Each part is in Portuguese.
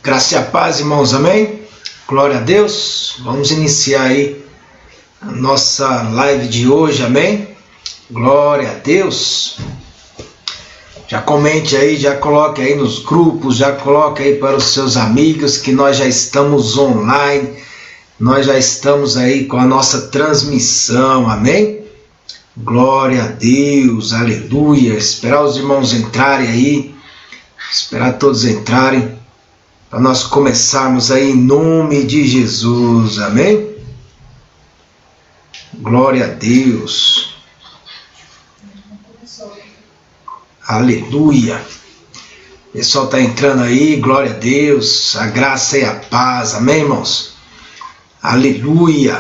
Graça e a paz, irmãos, amém? Glória a Deus. Vamos iniciar aí a nossa live de hoje, amém? Glória a Deus. Já comente aí, já coloque aí nos grupos, já coloque aí para os seus amigos que nós já estamos online, nós já estamos aí com a nossa transmissão, amém? Glória a Deus, aleluia. Esperar os irmãos entrarem aí, esperar todos entrarem, para nós começarmos aí em nome de Jesus, amém? Glória a Deus. Aleluia. O pessoal está entrando aí, glória a Deus, a graça e a paz, amém, irmãos? Aleluia.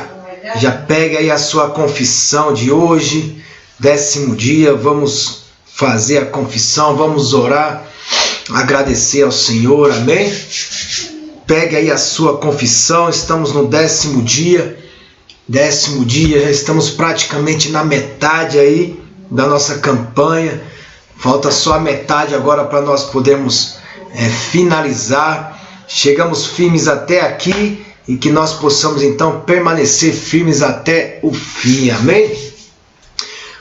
Já pega aí a sua confissão de hoje, 10º dia, vamos fazer a confissão, vamos orar, agradecer ao Senhor, amém? Pega aí a sua confissão, estamos no 10º dia, já estamos praticamente na metade aí da nossa campanha, falta só a metade agora para nós podermos finalizar. Chegamos firmes até aqui e que nós possamos então permanecer firmes até o fim, amém?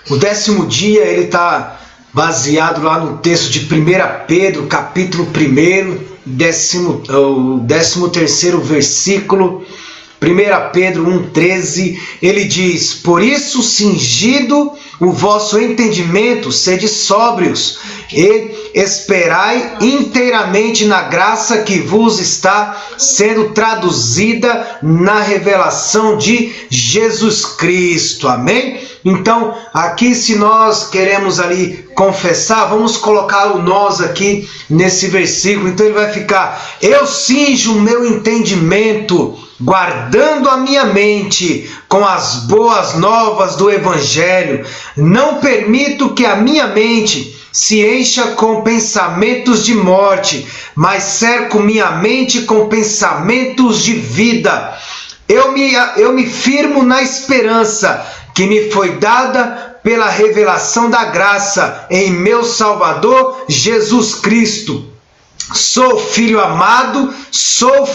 O 10º dia ele está baseado lá no texto de 1 Pedro, capítulo 1, 13º versículo. 1 Pedro 1,13, ele diz: por isso, cingido o vosso entendimento, sede sóbrios, e esperai inteiramente na graça que vos está sendo traduzida na revelação de Jesus Cristo, amém? Então, aqui se nós queremos ali confessar, vamos colocar o nós aqui nesse versículo, então ele vai ficar: eu cinjo o meu entendimento, guardando a minha mente com as boas novas do Evangelho. Não permito que a minha mente se encha com pensamentos de morte, mas cerco minha mente com pensamentos de vida. Eu me firmo na esperança que me foi dada pela revelação da graça em meu Salvador Jesus Cristo. Sou filho amado, sou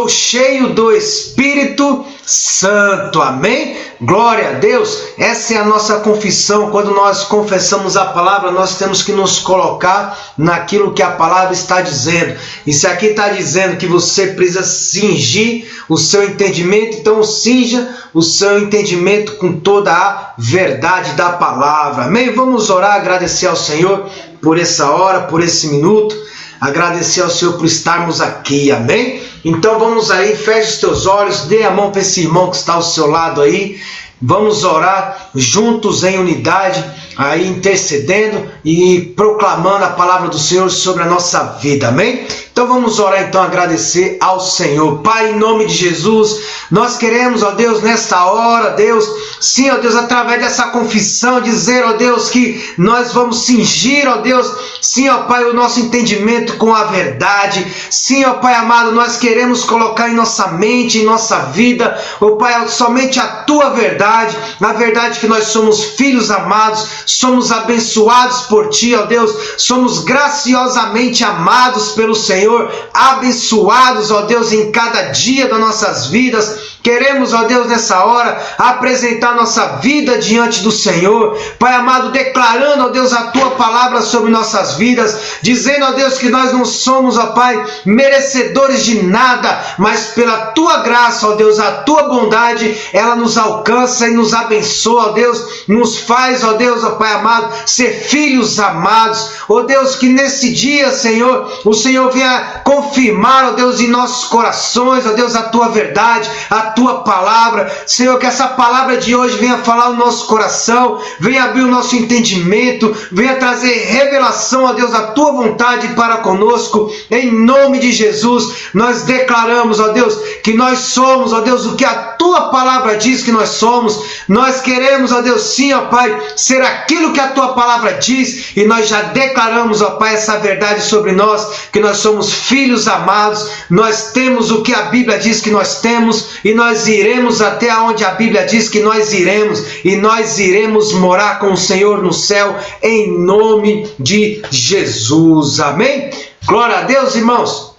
cheio do Espírito Santo, amém? Glória a Deus. Essa é a nossa confissão. Quando nós confessamos a palavra, nós temos que nos colocar naquilo que a palavra está dizendo. E se aqui está dizendo que você precisa cingir o seu entendimento, então cinja o seu entendimento com toda a verdade da palavra, amém? Vamos orar, agradecer ao Senhor por essa hora, por esse minuto, agradecer ao Senhor por estarmos aqui, amém? Então vamos aí, feche os teus olhos, dê a mão para esse irmão que está ao seu lado aí, vamos orar juntos em unidade, aí intercedendo e proclamando a palavra do Senhor sobre a nossa vida, amém? Então vamos orar então, agradecer ao Senhor. Pai, em nome de Jesus, nós queremos, ó Deus, nesta hora, Deus, sim, ó Deus, através dessa confissão, dizer, ó Deus, que nós vamos cingir, ó Deus, sim, ó Pai, o nosso entendimento com a verdade. Sim, ó Pai amado, nós queremos colocar em nossa mente, em nossa vida, ó Pai, somente a Tua verdade, a verdade que nós somos filhos amados, somos abençoados por Ti, ó Deus, somos graciosamente amados pelo Senhor, abençoados, ó Deus, em cada dia das nossas vidas. Queremos, ó Deus, nessa hora, apresentar nossa vida diante do Senhor, Pai amado, declarando, ó Deus, a Tua palavra sobre nossas vidas, dizendo, ó Deus, que nós não somos, ó Pai, merecedores de nada, mas pela Tua graça, ó Deus, a Tua bondade, ela nos alcança e nos abençoa, ó Deus, nos faz, ó Deus, ó Pai amado, ser filhos amados, ó Deus, que nesse dia, Senhor, o Senhor venha confirmar, ó Deus, em nossos corações, ó Deus, a Tua verdade, a Tua palavra, Senhor, que essa palavra de hoje venha falar o nosso coração, venha abrir o nosso entendimento, venha trazer revelação, ó Deus, a Tua vontade para conosco, em nome de Jesus. Nós declaramos, ó Deus, que nós somos, ó Deus, o que a Tua palavra diz que nós somos. Nós queremos, ó Deus, sim, ó Pai, ser aquilo que a Tua palavra diz, e nós já declaramos, ó Pai, essa verdade sobre nós, que nós somos filhos amados, nós temos o que a Bíblia diz que nós temos, e nós iremos até onde a Bíblia diz que nós iremos, e nós iremos morar com o Senhor no céu, em nome de Jesus, amém? Glória a Deus, irmãos.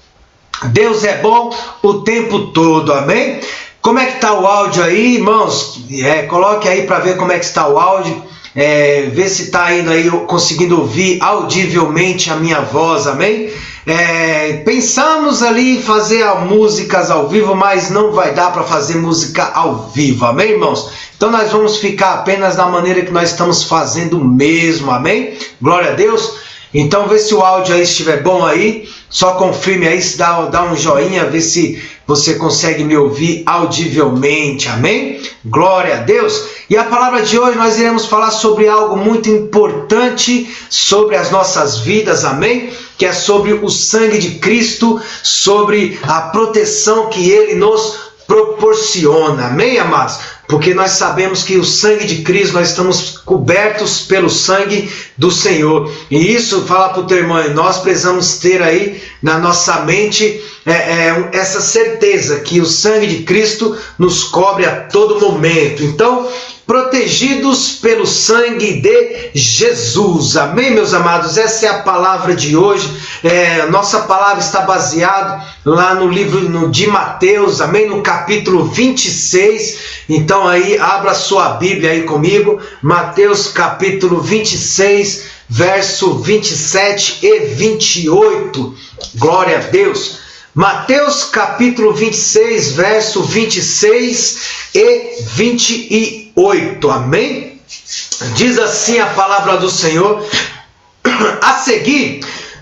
Deus é bom o tempo todo, amém? Como é que está o áudio aí, irmãos? Coloque aí para ver como é que está o áudio. Ver se está indo aí, conseguindo ouvir audivelmente a minha voz, amém? Pensamos ali em fazer músicas ao vivo, mas não vai dar para fazer música ao vivo, amém, irmãos? Então nós vamos ficar apenas da maneira que nós estamos fazendo mesmo, amém? Glória a Deus. Então vê se o áudio aí estiver bom aí, só confirme aí, se dá um joinha, vê se você consegue me ouvir audivelmente, amém? Glória a Deus. E a palavra de hoje nós iremos falar sobre algo muito importante sobre as nossas vidas, amém? Que é sobre o sangue de Cristo, sobre a proteção que Ele nos proporciona, amém, amados? Porque nós sabemos que o sangue de Cristo, nós estamos cobertos pelo sangue do Senhor. E isso, fala para o teu irmão, nós precisamos ter aí na nossa mente essa certeza que o sangue de Cristo nos cobre a todo momento. Então, protegidos pelo sangue de Jesus. Amém, meus amados? Essa é a palavra de hoje. Nossa palavra está baseada lá no livro de Mateus, amém? No capítulo 26. Então aí, abra sua Bíblia aí comigo. Mateus capítulo 26, verso 27 e 28. Glória a Deus. Mateus capítulo 26, verso 26 e 28, amém? Diz assim a palavra do Senhor: a seguir,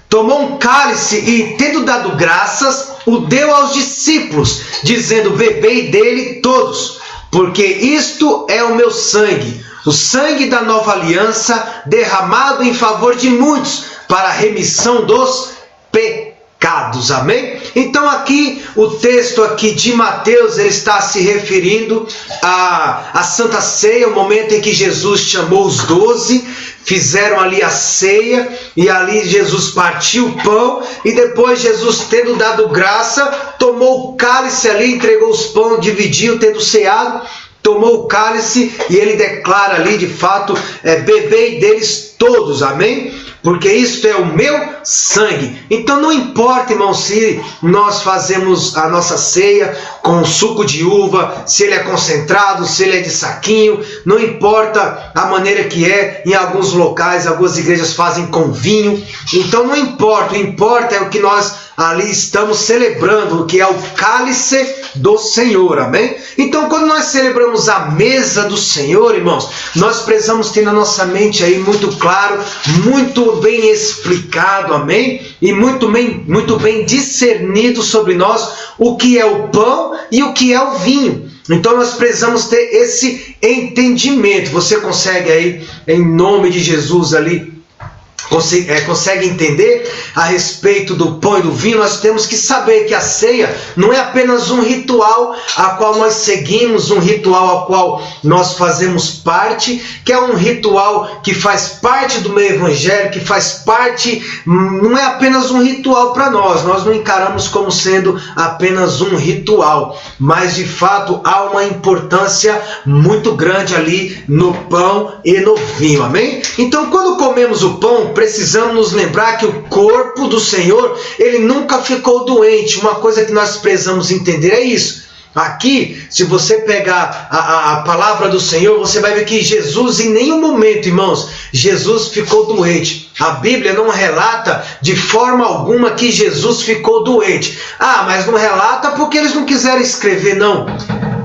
tomou um cálice e, tendo dado graças, o deu aos discípulos, dizendo: bebei dele todos, porque isto é o meu sangue, o sangue da nova aliança, derramado em favor de muitos, para a remissão dos pecados, amém? Então aqui, o texto aqui de Mateus, ele está se referindo à Santa Ceia, o momento em que Jesus chamou os 12, fizeram ali a ceia, e ali Jesus partiu o pão, e depois Jesus, tendo dado graça, tomou o cálice ali, entregou os pães, dividiu, tendo ceado, tomou o cálice, e ele declara ali, de fato, bebei deles todos, amém? Porque isto é o meu sangue. Então não importa, irmão, se nós fazemos a nossa ceia com suco de uva, se ele é concentrado, se ele é de saquinho, não importa a maneira que é. Em alguns locais, algumas igrejas fazem com vinho. Então não importa, o importa é o que nós ali estamos celebrando, o que é o cálice do Senhor, amém? Então quando nós celebramos a mesa do Senhor, irmãos, nós precisamos ter na nossa mente aí muito claro, muito bem explicado, amém? E muito bem discernido sobre nós o que é o pão e o que é o vinho. Então nós precisamos ter esse entendimento. Você consegue aí, em nome de Jesus ali, consegue entender a respeito do pão e do vinho? Nós temos que saber que a ceia não é apenas um ritual a qual nós seguimos, um ritual a qual nós fazemos parte, que é um ritual que faz parte do meu evangelho, que faz parte, não é apenas um ritual para nós não encaramos como sendo apenas um ritual, mas de fato há uma importância muito grande ali no pão e no vinho, amém? Então quando comemos o pão, precisamos nos lembrar que o corpo do Senhor, ele nunca ficou doente. Uma coisa que nós precisamos entender é isso. Aqui, se você pegar a palavra do Senhor, você vai ver que Jesus, em nenhum momento, irmãos, Jesus ficou doente. A Bíblia não relata de forma alguma que Jesus ficou doente. Mas não relata porque eles não quiseram escrever, não.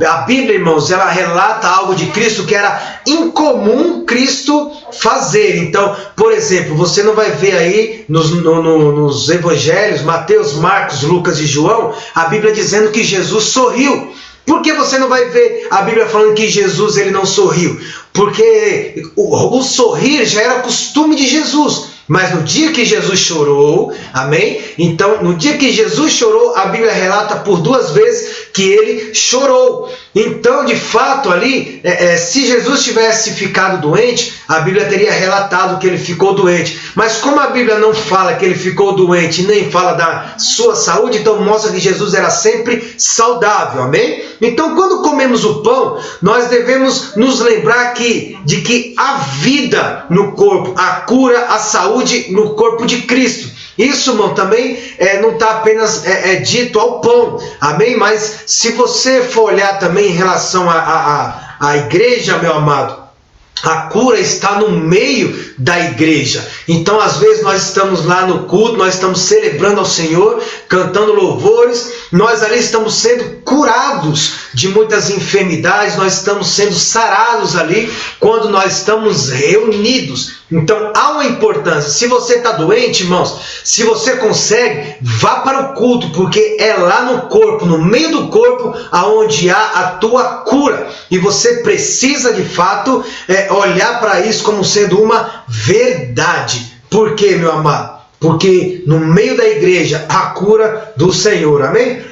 A Bíblia, irmãos, ela relata algo de Cristo que era incomum Cristo fazer. Então, por exemplo, você não vai ver aí nos evangelhos, Mateus, Marcos, Lucas e João, a Bíblia dizendo que Jesus sorriu. Por que você não vai ver a Bíblia falando que Jesus ele não sorriu? Porque o sorrir já era costume de Jesus. Mas no dia que Jesus chorou, amém? Então, no dia que Jesus chorou, a Bíblia relata por 2 vezes que ele chorou. Então, de fato, ali, se Jesus tivesse ficado doente, a Bíblia teria relatado que ele ficou doente. Mas como a Bíblia não fala que ele ficou doente, nem fala da sua saúde, então mostra que Jesus era sempre saudável, amém? Então, quando comemos o pão, nós devemos nos lembrar de que a vida no corpo, a cura, a saúde no corpo de Cristo. Isso, irmão, também não está apenas dito ao pão, amém? Mas se você for olhar também em relação à igreja, meu amado, a cura está no meio da igreja. Então, às vezes, nós estamos lá no culto, nós estamos celebrando ao Senhor, cantando louvores, nós ali estamos sendo curados de muitas enfermidades, nós estamos sendo sarados ali quando nós estamos reunidos. Então, há uma importância. Se você está doente, irmãos, se você consegue, vá para o culto, porque é lá no corpo, no meio do corpo, aonde há a tua cura. E você precisa, de fato, olhar para isso como sendo uma verdade. Por quê, meu amado? Porque no meio da igreja, há a cura do Senhor. Amém?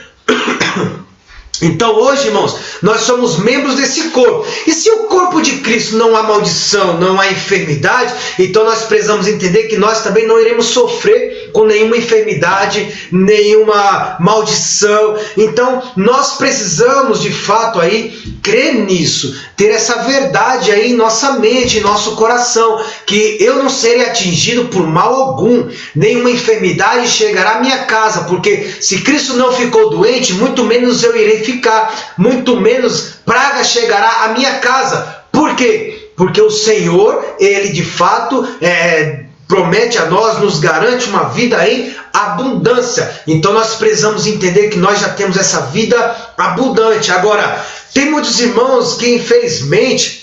Então hoje, irmãos, nós somos membros desse corpo. E se o corpo de Cristo não há maldição, não há enfermidade, então nós precisamos entender que nós também não iremos sofrer com nenhuma enfermidade, nenhuma maldição. Então nós precisamos de fato aí crer nisso, ter essa verdade aí em nossa mente, em nosso coração, que eu não serei atingido por mal algum, nenhuma enfermidade chegará à minha casa, porque se Cristo não ficou doente, muito menos eu irei ficar, muito menos praga chegará à minha casa. Por quê? Porque o Senhor, Ele de fato promete a nós, nos garante uma vida em abundância. Então nós precisamos entender que nós já temos essa vida abundante. Agora, tem muitos irmãos que infelizmente,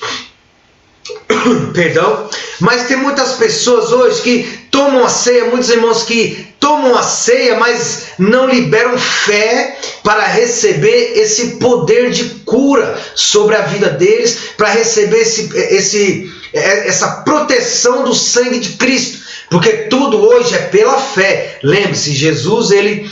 perdão, mas tem muitas pessoas hoje que tomam a ceia, muitos irmãos que tomam a ceia, mas não liberam fé para receber esse poder de cura sobre a vida deles, para receber essa proteção do sangue de Cristo. Porque tudo hoje é pela fé. Lembre-se, Jesus, ele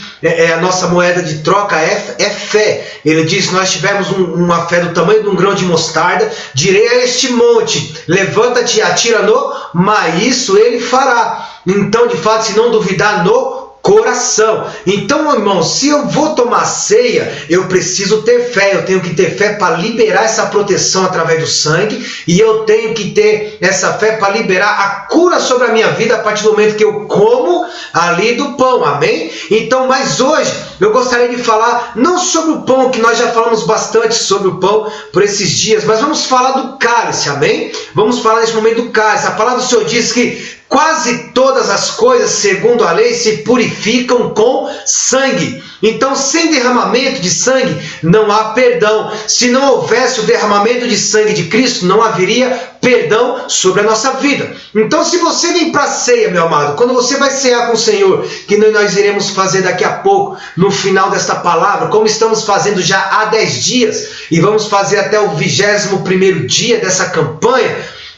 a nossa moeda de troca é fé. Ele diz: se nós tivermos uma fé do tamanho de um grão de mostarda, direi a este monte: levanta-te e atira no mar, isso ele fará. Então, de fato, se não duvidar no coração. Então, irmão, se eu vou tomar ceia, eu preciso ter fé. Eu tenho que ter fé para liberar essa proteção através do sangue, e eu tenho que ter essa fé para liberar a cura sobre a minha vida a partir do momento que eu como ali do pão. Amém? Então, mas hoje eu gostaria de falar não sobre o pão, que nós já falamos bastante sobre o pão por esses dias, mas vamos falar do cálice. Amém? Vamos falar nesse momento do cálice. A palavra do Senhor diz que quase todas as coisas, segundo a lei, se purificam com sangue. Então, sem derramamento de sangue, não há perdão. Se não houvesse o derramamento de sangue de Cristo, não haveria perdão sobre a nossa vida. Então, se você vem para a ceia, meu amado, quando você vai cear com o Senhor, que nós iremos fazer daqui a pouco, no final desta palavra, como estamos fazendo já há 10 dias, e vamos fazer até o 21º dia dessa campanha,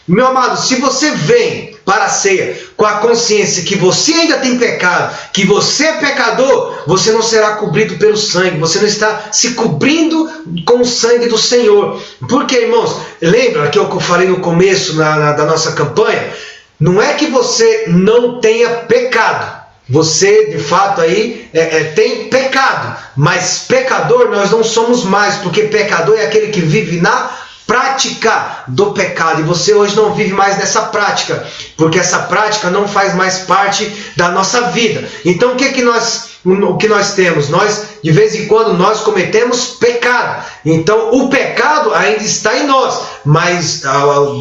meu amado, se você vem para a ceia com a consciência que você ainda tem pecado, que você é pecador, você não será cobrido pelo sangue, você não está se cobrindo com o sangue do Senhor. Porque, irmãos, lembra que eu falei no começo da nossa campanha? Não é que você não tenha pecado. Você, de fato, aí tem pecado, mas pecador nós não somos mais, porque pecador é aquele que vive na prática do pecado, e você hoje não vive mais nessa prática, porque essa prática não faz mais parte da nossa vida. Então o que nós temos? Nós, de vez em quando, nós cometemos pecado. Então o pecado ainda está em nós, mas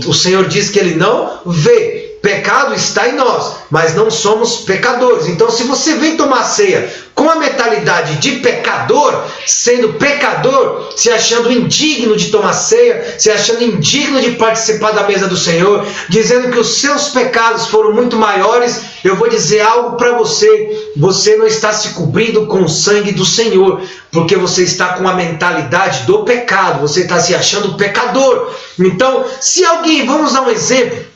o Senhor diz que Ele não vê. Pecado está em nós, mas não somos pecadores. Então, se você vem tomar ceia com a mentalidade de pecador, sendo pecador, se achando indigno de tomar ceia, se achando indigno de participar da mesa do Senhor, dizendo que os seus pecados foram muito maiores, eu vou dizer algo para você: você não está se cobrindo com o sangue do Senhor, porque você está com a mentalidade do pecado, você está se achando pecador. Então, se alguém, vamos dar um exemplo,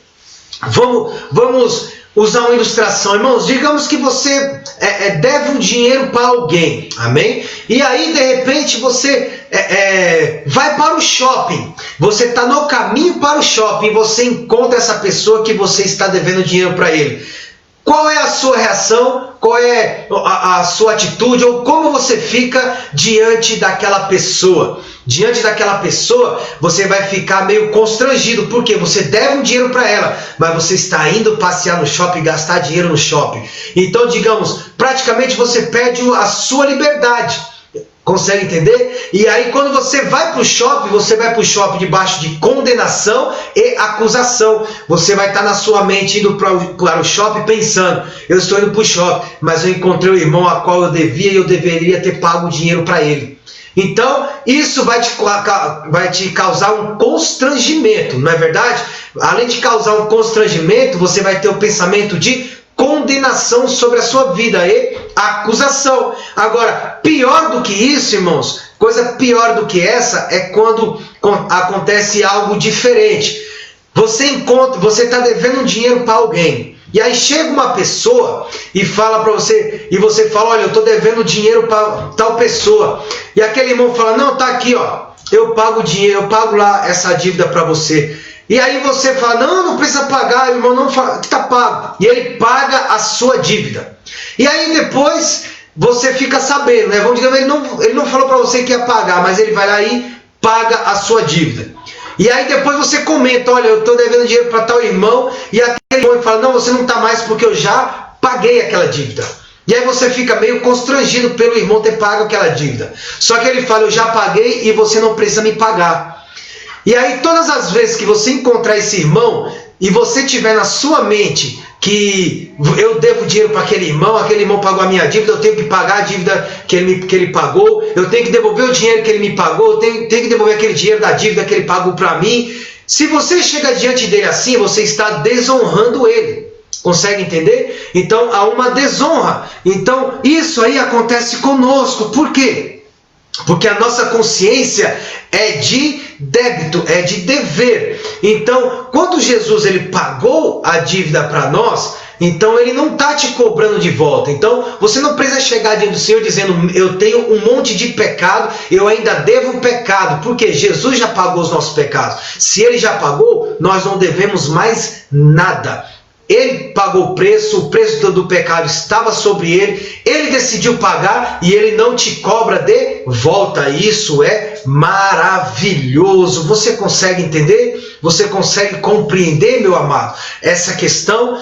vamos usar uma ilustração, irmãos. Digamos que você deve um dinheiro para alguém, amém? E aí, de repente, você vai para o shopping. Você está no caminho para o shopping e você encontra essa pessoa que você está devendo dinheiro para ele. Qual é a sua reação? Qual é a sua atitude? Ou como você fica diante daquela pessoa? diante daquela pessoa, você vai ficar meio constrangido, porque você deve um dinheiro para ela, mas você está indo passear no shopping, gastar dinheiro no shopping. Então, digamos, praticamente você perde a sua liberdade. Consegue entender? E aí quando você vai para o shopping, você vai para o shopping debaixo de condenação e acusação. Você vai estar na sua mente indo para o shopping pensando, eu estou indo para o shopping, mas eu encontrei o irmão a qual eu devia e eu deveria ter pago o dinheiro para ele. Então, isso vai te causar um constrangimento, não é verdade? Além de causar um constrangimento, você vai ter o pensamento de condenação sobre a sua vida e acusação. Agora, pior do que isso, irmãos, coisa pior do que essa é quando acontece algo diferente. Você está devendo um dinheiro para alguém, e aí chega uma pessoa e fala para você, e você fala, olha, eu estou devendo dinheiro para tal pessoa, e aquele irmão fala, não, tá aqui, ó, eu pago o dinheiro, eu pago lá essa dívida para você. E aí você fala, não precisa pagar, irmão, não fala, está pago. E ele paga a sua dívida. E aí depois você fica sabendo, né? Vamos dizer, ele não falou para você que ia pagar, mas ele vai lá e paga a sua dívida. E aí depois você comenta, olha, eu estou devendo dinheiro para tal irmão, e aquele irmão fala, não, você não está mais porque eu já paguei aquela dívida. E aí você fica meio constrangido pelo irmão ter pago aquela dívida. Só que ele fala, eu já paguei e você não precisa me pagar. E aí todas as vezes que você encontrar esse irmão e você tiver na sua mente que eu devo dinheiro para aquele irmão pagou a minha dívida, eu tenho que pagar a dívida que ele pagou, eu tenho que devolver o dinheiro que ele me pagou, eu tenho que devolver aquele dinheiro da dívida que ele pagou para mim. Se você chega diante dele assim, você está desonrando ele. Consegue entender? Então há uma desonra. Então isso aí acontece conosco. Por quê? Porque a nossa consciência é de débito, é de dever. Então, quando Jesus ele pagou a dívida para nós, então ele não está te cobrando de volta. Então, você não precisa chegar diante do Senhor dizendo, eu tenho um monte de pecado, eu ainda devo pecado. Porque Jesus já pagou os nossos pecados. Se ele já pagou, nós não devemos mais nada. Ele pagou o preço do pecado estava sobre ele decidiu pagar e ele não te cobra de volta. Isso é maravilhoso. Você consegue entender? Você consegue compreender, meu amado, essa questão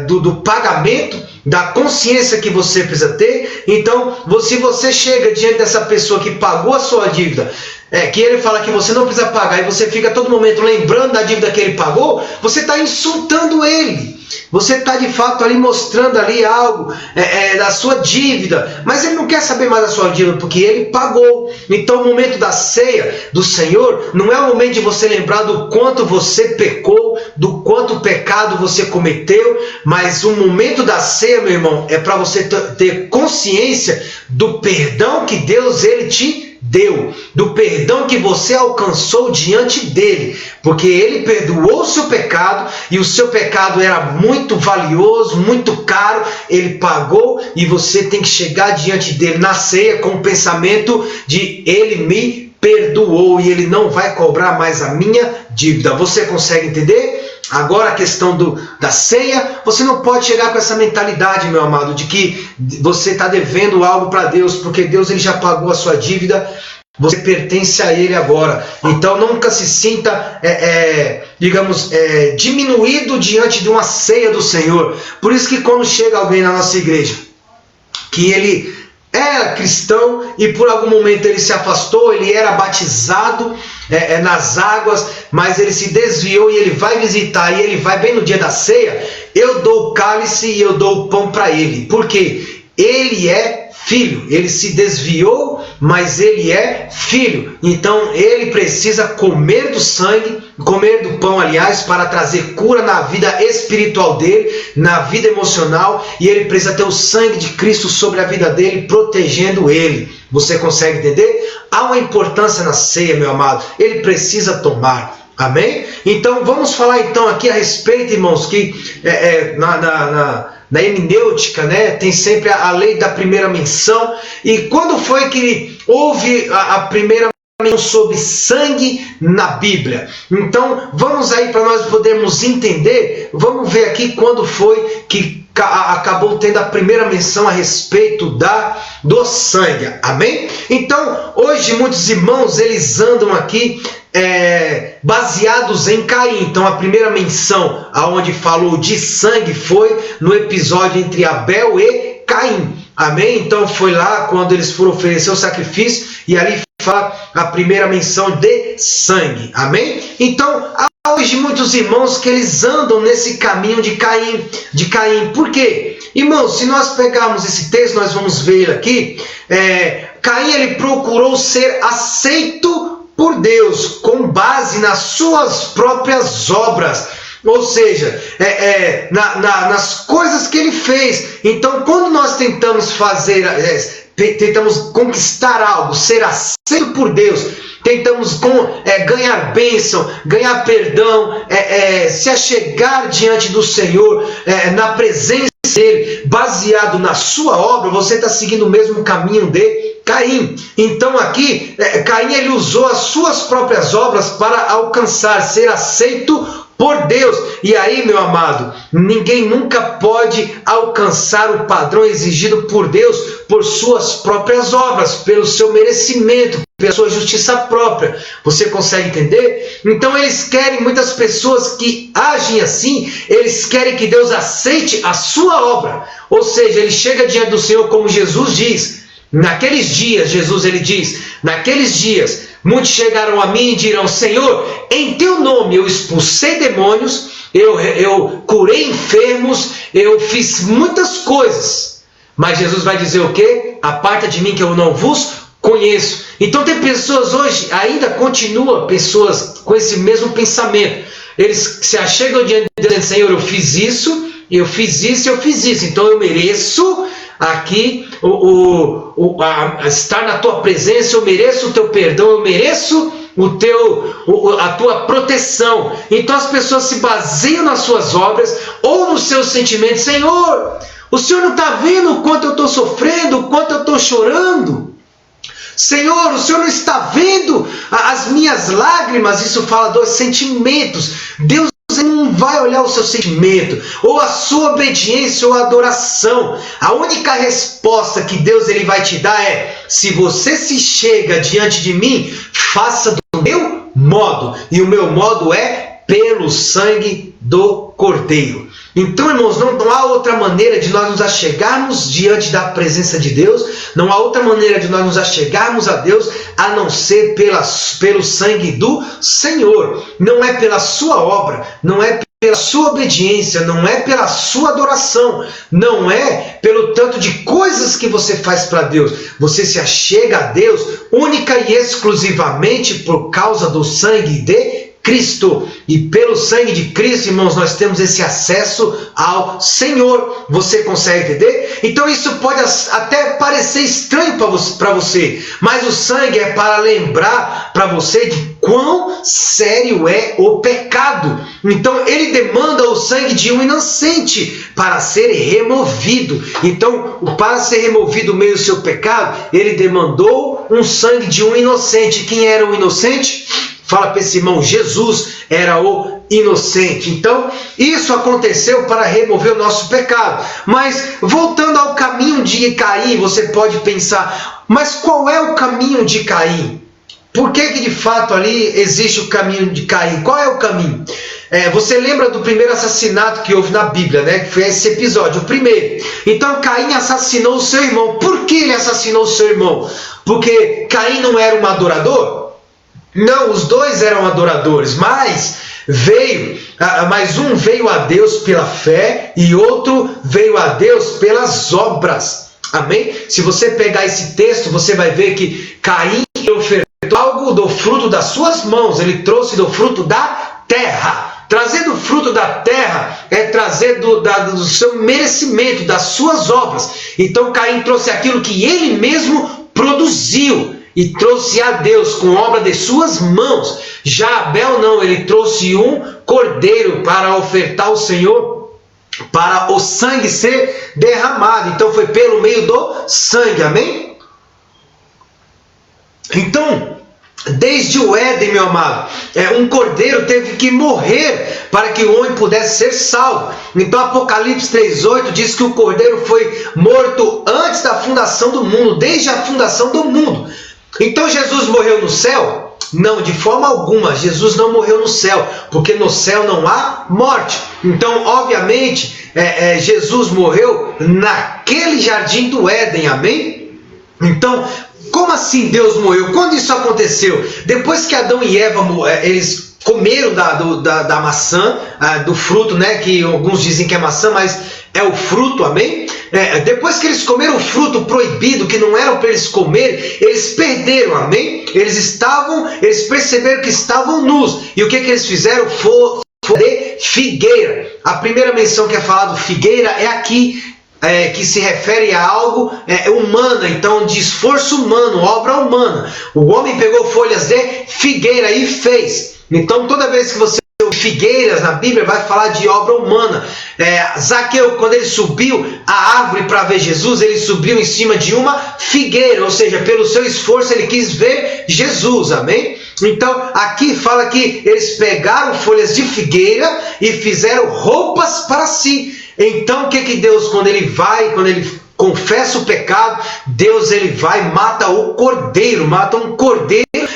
do pagamento, da consciência que você precisa ter? Então, se você chega diante dessa pessoa que pagou a sua dívida, que ele fala que você não precisa pagar, e você fica a todo momento lembrando da dívida que ele pagou, você está insultando ele. Você está de fato ali mostrando ali algo da sua dívida, mas ele não quer saber mais da sua dívida, porque ele pagou. Então o momento da ceia do Senhor não é o momento de você lembrar do quanto você pecou, do quanto pecado você cometeu, mas o momento da ceia, meu irmão, é para você ter consciência do perdão que Deus ele te deu, do perdão que você alcançou diante dele, porque ele perdoou o seu pecado, e o seu pecado era muito valioso, muito caro, ele pagou, e você tem que chegar diante dele na ceia com o pensamento de ele me perdoou, e ele não vai cobrar mais a minha dívida. Você consegue entender? Agora a questão da ceia, você não pode chegar com essa mentalidade, meu amado, de que você está devendo algo para Deus, porque Deus ele já pagou a sua dívida, você pertence a Ele agora. Então nunca se sinta, diminuído diante de uma ceia do Senhor. Por isso que quando chega alguém na nossa igreja, que ele era cristão e por algum momento ele se afastou, ele era batizado nas águas, mas ele se desviou e ele vai visitar, e ele vai bem no dia da ceia, eu dou o cálice e eu dou o pão para ele, porque ele é filho, ele se desviou, mas ele é filho, então ele precisa comer do sangue, comer do pão, aliás, para trazer cura na vida espiritual dele, na vida emocional, e ele precisa ter o sangue de Cristo sobre a vida dele, protegendo ele. Você consegue entender? Há uma importância na ceia, meu amado, ele precisa tomar. Amém? Então vamos falar então aqui a respeito, irmãos, que na hermenêutica, né, tem sempre a lei da primeira menção. E quando foi que houve a primeira menção sobre sangue na Bíblia? Então vamos aí para nós podermos entender, vamos ver aqui quando foi que acabou tendo a primeira menção a respeito do sangue, amém? Então, hoje muitos irmãos, eles andam aqui baseados em Caim. Então, a primeira menção aonde falou de sangue foi no episódio entre Abel e Caim, amém? Então, foi lá quando eles foram oferecer o sacrifício, e ali fala a primeira menção de sangue, amém? Então, há hoje muitos irmãos que eles andam nesse caminho de Caim. Por quê? Irmãos, se nós pegarmos esse texto, nós vamos ver aqui, Caim, ele procurou ser aceito por Deus com base nas suas próprias obras, ou seja, nas coisas que ele fez. Então, quando nós tentamos tentamos conquistar algo, ser aceito por Deus, tentamos ganhar bênção, ganhar perdão, se achegar diante do Senhor, na presença dele, baseado na sua obra, você está seguindo o mesmo caminho de Caim. Então aqui, Caim, ele usou as suas próprias obras para alcançar, ser aceito por Deus. E aí, meu amado, ninguém nunca pode alcançar o padrão exigido por Deus por suas próprias obras, pelo seu merecimento, pela sua justiça própria. Você consegue entender? Então eles querem, muitas pessoas que agem assim, eles querem que Deus aceite a sua obra. Ou seja, ele chega diante do Senhor, como Jesus diz. Naqueles dias, Jesus, ele diz, naqueles dias, muitos chegarão a mim e dirão: Senhor, em teu nome eu expulsei demônios, eu curei enfermos, eu fiz muitas coisas. Mas Jesus vai dizer o quê? Aparta de mim que eu não vos conheço. Então tem pessoas hoje, ainda continua pessoas com esse mesmo pensamento. Eles se achegam diante de Deus, Senhor, eu fiz isso, eu fiz isso, eu fiz isso. Então eu mereço aqui estar na tua presença, eu mereço o teu perdão, eu mereço a tua proteção. Então as pessoas se baseiam nas suas obras ou nos seus sentimentos. Senhor, o Senhor não está vendo o quanto eu estou sofrendo, o quanto eu estou chorando? Senhor, o Senhor não está vendo as minhas lágrimas? Isso fala dos sentimentos. Deus não vai olhar o seu sentimento, ou a sua obediência, ou a adoração. A única resposta que Deus ele vai te dar é: se você se chega diante de mim, faça do meu modo. E o meu modo é pelo sangue do Cordeiro. Então, irmãos, não há outra maneira de nós nos achegarmos diante da presença de Deus, não há outra maneira de nós nos achegarmos a Deus a não ser pelo sangue do Senhor. Não é pela sua obra, não é pela sua obediência, não é pela sua adoração, não é pelo tanto de coisas que você faz para Deus. Você se achega a Deus única e exclusivamente por causa do sangue de Cristo. E pelo sangue de Cristo, irmãos, nós temos esse acesso ao Senhor. Você consegue entender? Então isso pode até parecer estranho para você, mas o sangue é para lembrar para você de quão sério é o pecado. Então ele demanda o sangue de um inocente para ser removido. Então, para ser removido o meio do seu pecado, ele demandou um sangue de um inocente. Quem era o inocente? Fala para esse irmão: Jesus era o inocente. Então, isso aconteceu para remover o nosso pecado. Mas, voltando ao caminho de Caim, você pode pensar: mas qual é o caminho de Caim? Por que de fato ali existe o caminho de Caim? Qual é o caminho? Você lembra do primeiro assassinato que houve na Bíblia, né? Que foi esse episódio, o primeiro. Então Caim assassinou o seu irmão. Por que ele assassinou o seu irmão? Porque Caim não era um adorador? Não, os dois eram adoradores, mas um veio a Deus pela fé e outro veio a Deus pelas obras. Amém? Se você pegar esse texto, você vai ver que Caim ofertou algo do fruto das suas mãos. Ele trouxe do fruto da terra. Trazer do fruto da terra é trazer do seu merecimento, das suas obras. Então Caim trouxe aquilo que ele mesmo produziu e trouxe a Deus com obra de suas mãos. Já Abel não, ele trouxe um cordeiro para ofertar ao Senhor, para o sangue ser derramado. Então foi pelo meio do sangue, amém? Então, Desde o Éden, meu amado, um cordeiro teve que morrer para que o homem pudesse ser salvo. Então Apocalipse 3,8 diz que o cordeiro foi morto antes da fundação do mundo, desde a fundação do mundo. Então Jesus morreu no céu? Não, de forma alguma. Jesus não morreu no céu, porque no céu não há morte. Então, obviamente, Jesus morreu naquele jardim do Éden, amém? Então, como assim Deus morreu? Quando isso aconteceu? Depois que Adão e Eva eles comeram da maçã, do fruto, né? Que alguns dizem que é maçã, mas é o fruto, amém? Depois que eles comeram o fruto proibido, que não era para eles comer, eles perderam, amém? Eles perceberam que estavam nus. E o que eles fizeram? Foi de figueira. A primeira menção que é falado figueira é aqui, que se refere a algo humano, então de esforço humano, obra humana. O homem pegou folhas de figueira e fez. Então toda vez que você vê figueiras na Bíblia, vai falar de obra humana. Zaqueu, quando ele subiu a árvore para ver Jesus, ele subiu em cima de uma figueira, ou seja, pelo seu esforço ele quis ver Jesus, amém? Então aqui fala que eles pegaram folhas de figueira e fizeram roupas para si. Então o que Deus, quando ele confessa o pecado, Deus ele vai e mata um cordeiro,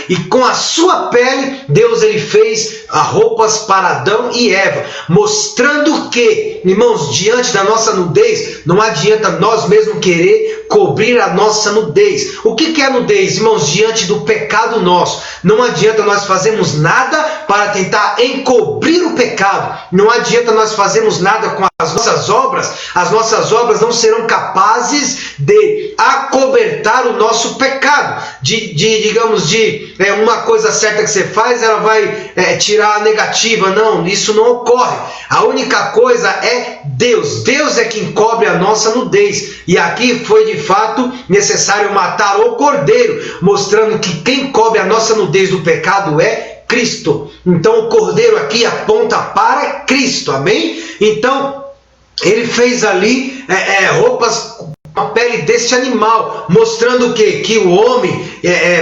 e com a sua pele Deus ele fez roupas para Adão e Eva, mostrando que, irmãos, diante da nossa nudez, não adianta nós mesmos querer cobrir a nossa nudez. O que é nudez, irmãos? Diante do pecado nosso, não adianta nós fazermos nada para tentar encobrir o pecado, não adianta nós fazermos nada com as nossas obras não serão capazes de acobertar o nosso pecado, digamos, uma coisa certa que você faz, ela vai tirar a negativa. Não, isso não ocorre. A única coisa é Deus é quem cobre a nossa nudez, e aqui foi de fato necessário matar o cordeiro, mostrando que quem cobre a nossa nudez do pecado é Cristo. Então o cordeiro aqui aponta para Cristo, amém? Então ele fez ali roupas com a pele deste animal, mostrando que o homem,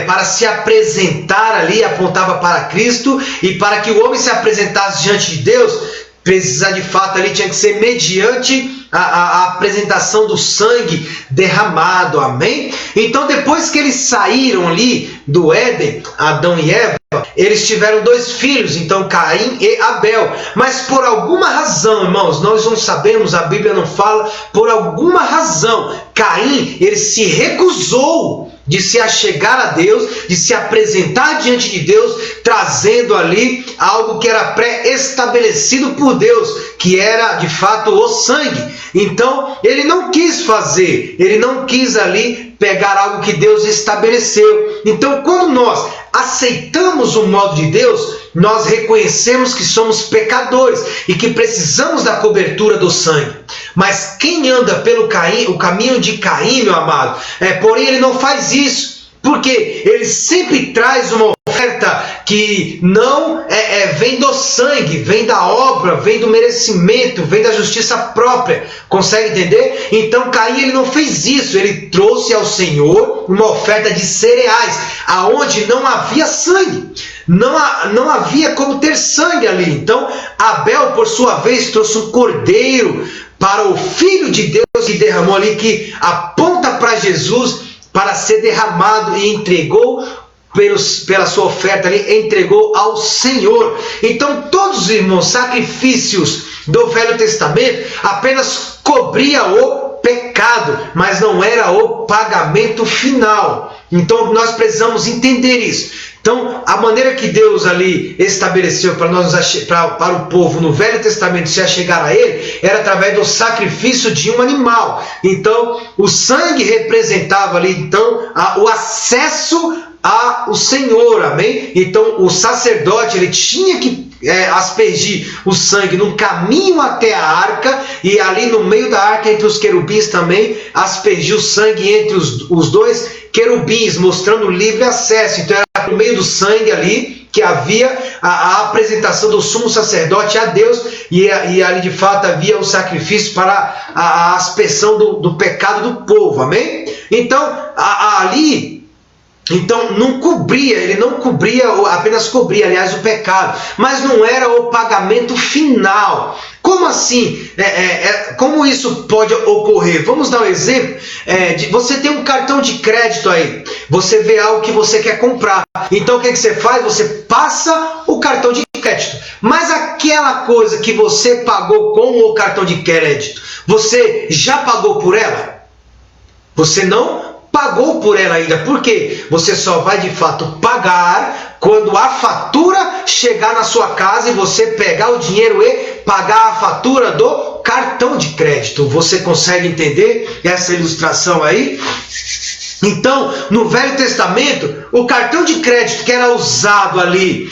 para se apresentar ali, apontava para Cristo, e para que o homem se apresentasse diante de Deus, precisar de fato ali, tinha que ser mediante a apresentação do sangue derramado, amém? Então depois que eles saíram ali do Éden, Adão e Eva, eles tiveram 2 filhos, então Caim e Abel. Mas por alguma razão, irmãos, nós não sabemos, a Bíblia não fala, por alguma razão, Caim, ele se recusou de se achegar a Deus, de se apresentar diante de Deus, trazendo ali algo que era pré-estabelecido por Deus, que era de fato o sangue. Então ele não quis fazer, ele não quis ali pegar algo que Deus estabeleceu. Então quando nós aceitamos o modo de Deus, nós reconhecemos que somos pecadores e que precisamos da cobertura do sangue. Mas quem anda pelo o caminho de Caim, meu amado, porém ele não faz isso, porque ele sempre traz uma oferta que não vem do sangue, vem da obra, vem do merecimento, vem da justiça própria. Consegue entender? Então Caim ele não fez isso, ele trouxe ao Senhor uma oferta de cereais, aonde não havia sangue. Não havia como ter sangue ali. Então Abel, por sua vez, trouxe um cordeiro para o Filho de Deus, que derramou ali, que aponta para Jesus, para ser derramado, e entregou pela sua oferta ali, entregou ao Senhor. Então todos os irmãos, sacrifícios do Velho Testamento apenas cobria o pecado, mas não era o pagamento final. Então nós precisamos entender isso. Então a maneira que Deus ali estabeleceu para o povo no Velho Testamento se achegar a Ele era através do sacrifício de um animal. Então o sangue representava ali então o acesso ao Senhor, amém? Então o sacerdote ele tinha que aspergir o sangue no caminho até a arca, e ali no meio da arca, entre os querubins também, aspergir o sangue entre os 2 querubins, mostrando livre acesso. Então era no meio do sangue ali que havia a apresentação do sumo sacerdote a Deus, e ali de fato havia o sacrifício para a aspersão do pecado do povo, amém? Então ali Então não cobria, ele não cobria, apenas cobria, aliás, o pecado, mas não era o pagamento final. Como assim? Como isso pode ocorrer? Vamos dar um exemplo. Você tem um cartão de crédito aí, você vê algo que você quer comprar. Então o que você faz? Você passa o cartão de crédito. Mas aquela coisa que você pagou com o cartão de crédito, você já pagou por ela? Você não pagou por ela ainda. Por quê? Você só vai de fato pagar quando a fatura chegar na sua casa e você pegar o dinheiro e pagar a fatura do cartão de crédito. Você consegue entender essa ilustração aí? Então, no Velho Testamento, o cartão de crédito que era usado ali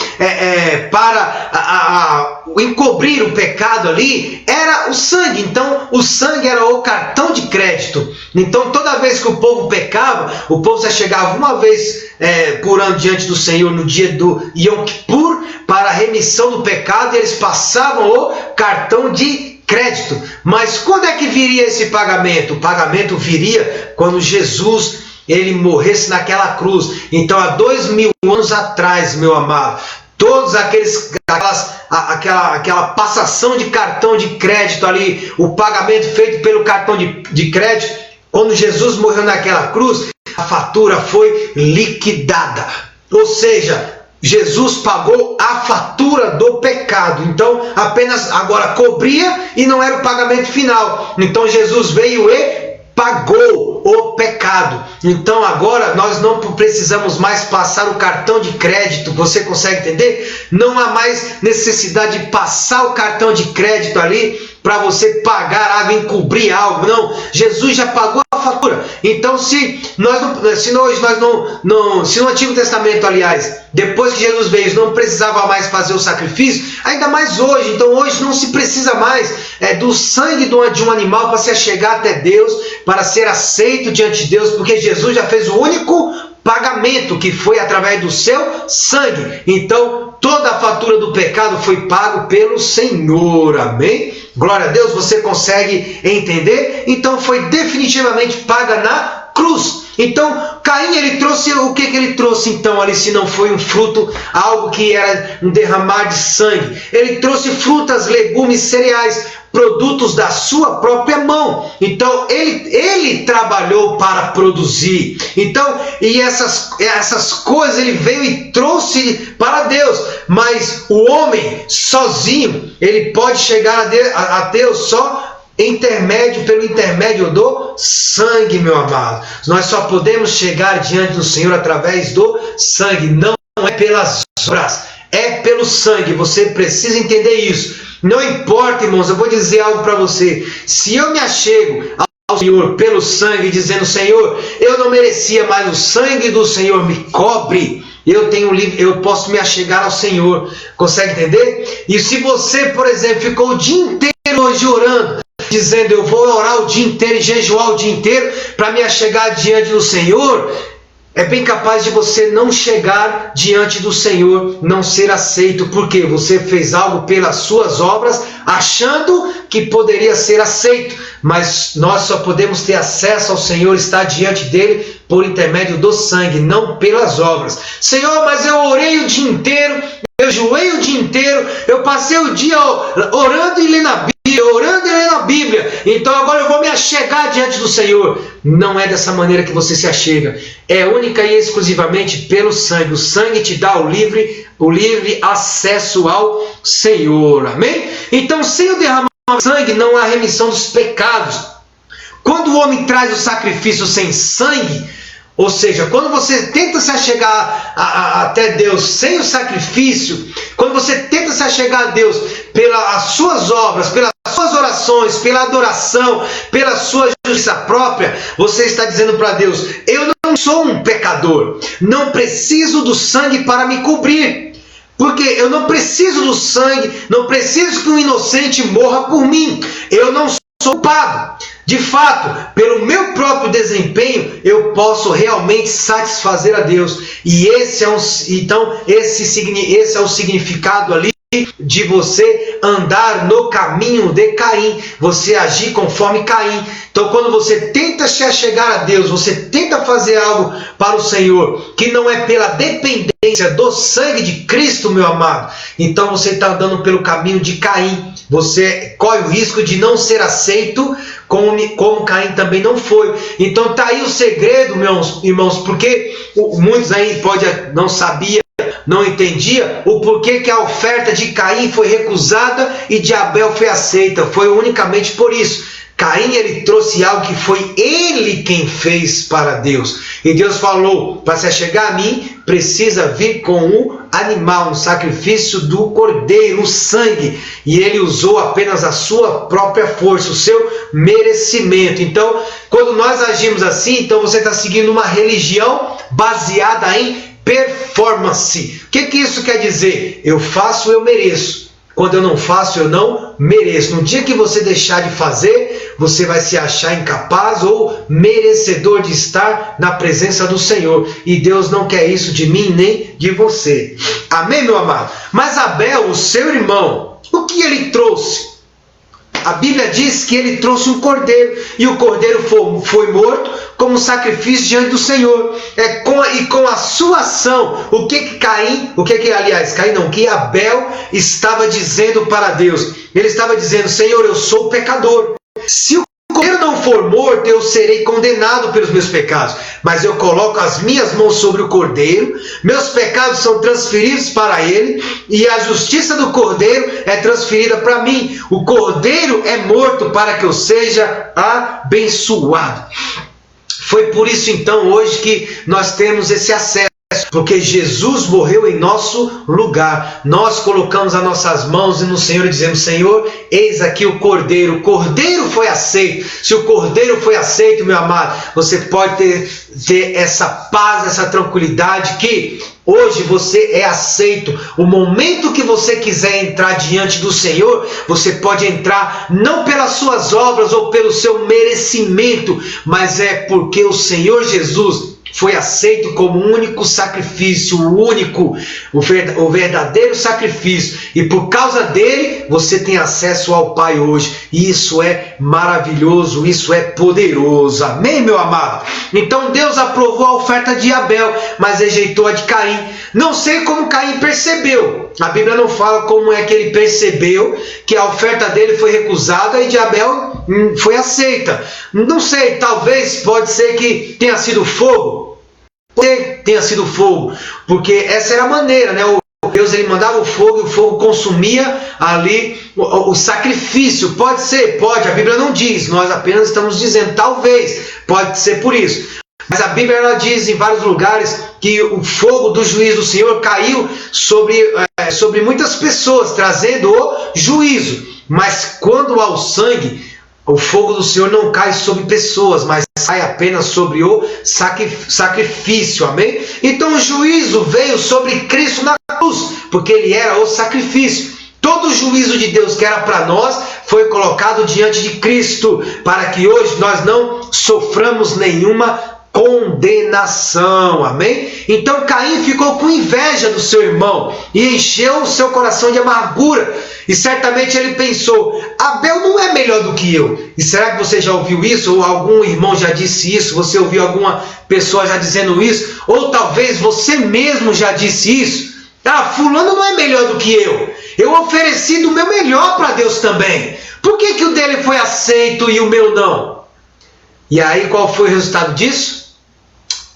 para encobrir o pecado ali, era o sangue. Então, o sangue era o cartão de crédito. Então, toda vez que o povo pecava, o povo só chegava uma vez por ano diante do Senhor, no dia do Yom Kippur, para a remissão do pecado, e eles passavam o cartão de crédito. Mas quando é que viria esse pagamento? O pagamento viria quando Jesus ele morresse naquela cruz. Então, há 2000 anos atrás, meu amado, todos aquela passação de cartão de crédito ali, o pagamento feito pelo cartão de crédito, quando Jesus morreu naquela cruz, a fatura foi liquidada. Ou seja, Jesus pagou a fatura do pecado. Então, apenas agora cobria e não era o pagamento final. Então, Jesus veio e pagou o pecado. Então agora nós não precisamos mais passar o cartão de crédito. Você consegue entender? Não há mais necessidade de passar o cartão de crédito ali para você pagar algo, encobrir algo. Não, Jesus já pagou a fatura. Então se no Antigo Testamento, aliás, depois que Jesus veio, não precisava mais fazer o sacrifício, ainda mais hoje. Então hoje não se precisa mais do sangue de um animal para se chegar até Deus, para ser aceito diante de Deus, porque Jesus já fez o único pagamento, que foi através do seu sangue. Então toda a fatura do pecado foi pago pelo Senhor. Amém? Glória a Deus. Você consegue entender? Então foi definitivamente paga na cruz. Então Caim, ele trouxe o que ele trouxe então ali, se não foi um fruto, algo que era um derramar de sangue? Ele trouxe frutas, legumes, cereais, produtos da sua própria mão. Então ele trabalhou para produzir. Então, e essas coisas ele veio e trouxe para Deus. Mas o homem sozinho, ele pode chegar a Deus só pelo intermédio do sangue, meu amado. Nós só podemos chegar diante do Senhor através do sangue. Não é pelas obras, é pelo sangue. Você precisa entender isso. Não importa, irmãos, eu vou dizer algo para você. Se eu me achego ao Senhor pelo sangue, dizendo: Senhor, eu não merecia, mas o sangue do Senhor me cobre, eu posso me achegar ao Senhor. Consegue entender? E se você, por exemplo, ficou o dia inteiro hoje orando, dizendo: eu vou orar o dia inteiro e jejuar o dia inteiro para me achegar diante do Senhor, é bem capaz de você não chegar diante do Senhor, não ser aceito, porque você fez algo pelas suas obras, achando que poderia ser aceito. Mas nós só podemos ter acesso ao Senhor, estar diante dele, por intermédio do sangue, não pelas obras. Senhor, mas eu orei o dia inteiro, eu jejuei o dia inteiro, eu passei o dia orando e lendo a Bíblia, então agora eu vou me achegar diante do Senhor. Não é dessa maneira que você se achega. É única e exclusivamente pelo sangue. O sangue te dá o livre acesso ao Senhor. Amém? Então, sem o derramar de sangue, não há remissão dos pecados. Quando o homem traz o sacrifício sem sangue, ou seja, quando você tenta se achegar até Deus sem o sacrifício, quando você tenta se achegar a Deus pelas suas obras, pelas suas orações, pela adoração, pela sua justiça própria, você está dizendo para Deus: eu não sou um pecador, não preciso do sangue para me cobrir, porque eu não preciso do sangue, não preciso que um inocente morra por mim, eu não sou culpado. De fato, pelo meu próprio desempenho, eu posso realmente satisfazer a Deus. E esse é o significado ali de você andar no caminho de Caim, você agir conforme Caim. Então, quando você tenta se chegar a Deus, você tenta fazer algo para o Senhor, que não é pela dependência do sangue de Cristo, meu amado, então você está andando pelo caminho de Caim. Você corre o risco de não ser aceito, como Caim também não foi. Então está aí o segredo, meus irmãos, porque muitos aí não sabiam, não entendia o porquê que a oferta de Caim foi recusada e de Abel foi aceita. Foi unicamente por isso. Caim, ele trouxe algo que foi ele quem fez para Deus. E Deus falou, para se chegar a mim, precisa vir com um animal, um sacrifício do cordeiro, o sangue. E ele usou apenas a sua própria força, o seu merecimento. Então, quando nós agimos assim, então você está seguindo uma religião baseada em performance. O que isso quer dizer? Eu faço, eu mereço. Quando eu não faço, eu não mereço. No dia que você deixar de fazer, você vai se achar incapaz ou merecedor de estar na presença do Senhor. E Deus não quer isso de mim nem de você. Amém, meu amado? Mas Abel, o seu irmão, o que ele trouxe? A Bíblia diz que ele trouxe um cordeiro, e o cordeiro foi morto como sacrifício diante do Senhor. E com a sua ação, o que Abel estava dizendo para Deus? Ele estava dizendo, Senhor, eu sou pecador. Se o cordeiro não for morto, eu serei condenado pelos meus pecados. Mas eu coloco as minhas mãos sobre o cordeiro, meus pecados são transferidos para ele, e a justiça do cordeiro é transferida para mim. O cordeiro é morto para que eu seja abençoado. Foi por isso então hoje que nós temos esse acesso, porque Jesus morreu em nosso lugar. Nós colocamos as nossas mãos no Senhor e dizemos, Senhor, eis aqui o cordeiro. O cordeiro foi aceito. Se o cordeiro foi aceito, meu amado, você pode ter essa paz, essa tranquilidade que hoje você é aceito. O momento que você quiser entrar diante do Senhor, você pode entrar não pelas suas obras ou pelo seu merecimento, mas é porque o Senhor Jesus foi aceito como o único sacrifício, o verdadeiro sacrifício. E por causa dele, você tem acesso ao Pai hoje. E isso é maravilhoso, isso é poderoso. Amém, meu amado? Então Deus aprovou a oferta de Abel, mas rejeitou a de Caim. Não sei como Caim percebeu. A Bíblia não fala como é que ele percebeu que a oferta dele foi recusada e de Abel foi aceita. Não sei, talvez, pode ser que tenha sido fogo. Tenha sido fogo, porque essa era a maneira, né? Deus, ele mandava o fogo e o fogo consumia ali o sacrifício. Pode ser, pode, a Bíblia não diz, nós apenas estamos dizendo, talvez, pode ser por isso. Mas a Bíblia, ela diz em vários lugares que o fogo do juízo do Senhor caiu sobre muitas pessoas, trazendo o juízo. Mas quando há o sangue, o fogo do Senhor não cai sobre pessoas, mas cai apenas sobre o sacrifício, amém? Então o juízo veio sobre Cristo na cruz, porque ele era o sacrifício. Todo o juízo de Deus que era para nós foi colocado diante de Cristo, para que hoje nós não soframos nenhuma condenação, amém? Então Caim ficou com inveja do seu irmão e encheu o seu coração de amargura, e certamente ele pensou, Abel não é melhor do que eu. E será que você já ouviu isso? Ou algum irmão já disse isso? Você ouviu alguma pessoa já dizendo isso? Ou talvez você mesmo já disse isso? Fulano não é melhor do que eu ofereci do meu melhor para Deus também. Por que o dele foi aceito e o meu não? E aí qual foi o resultado disso?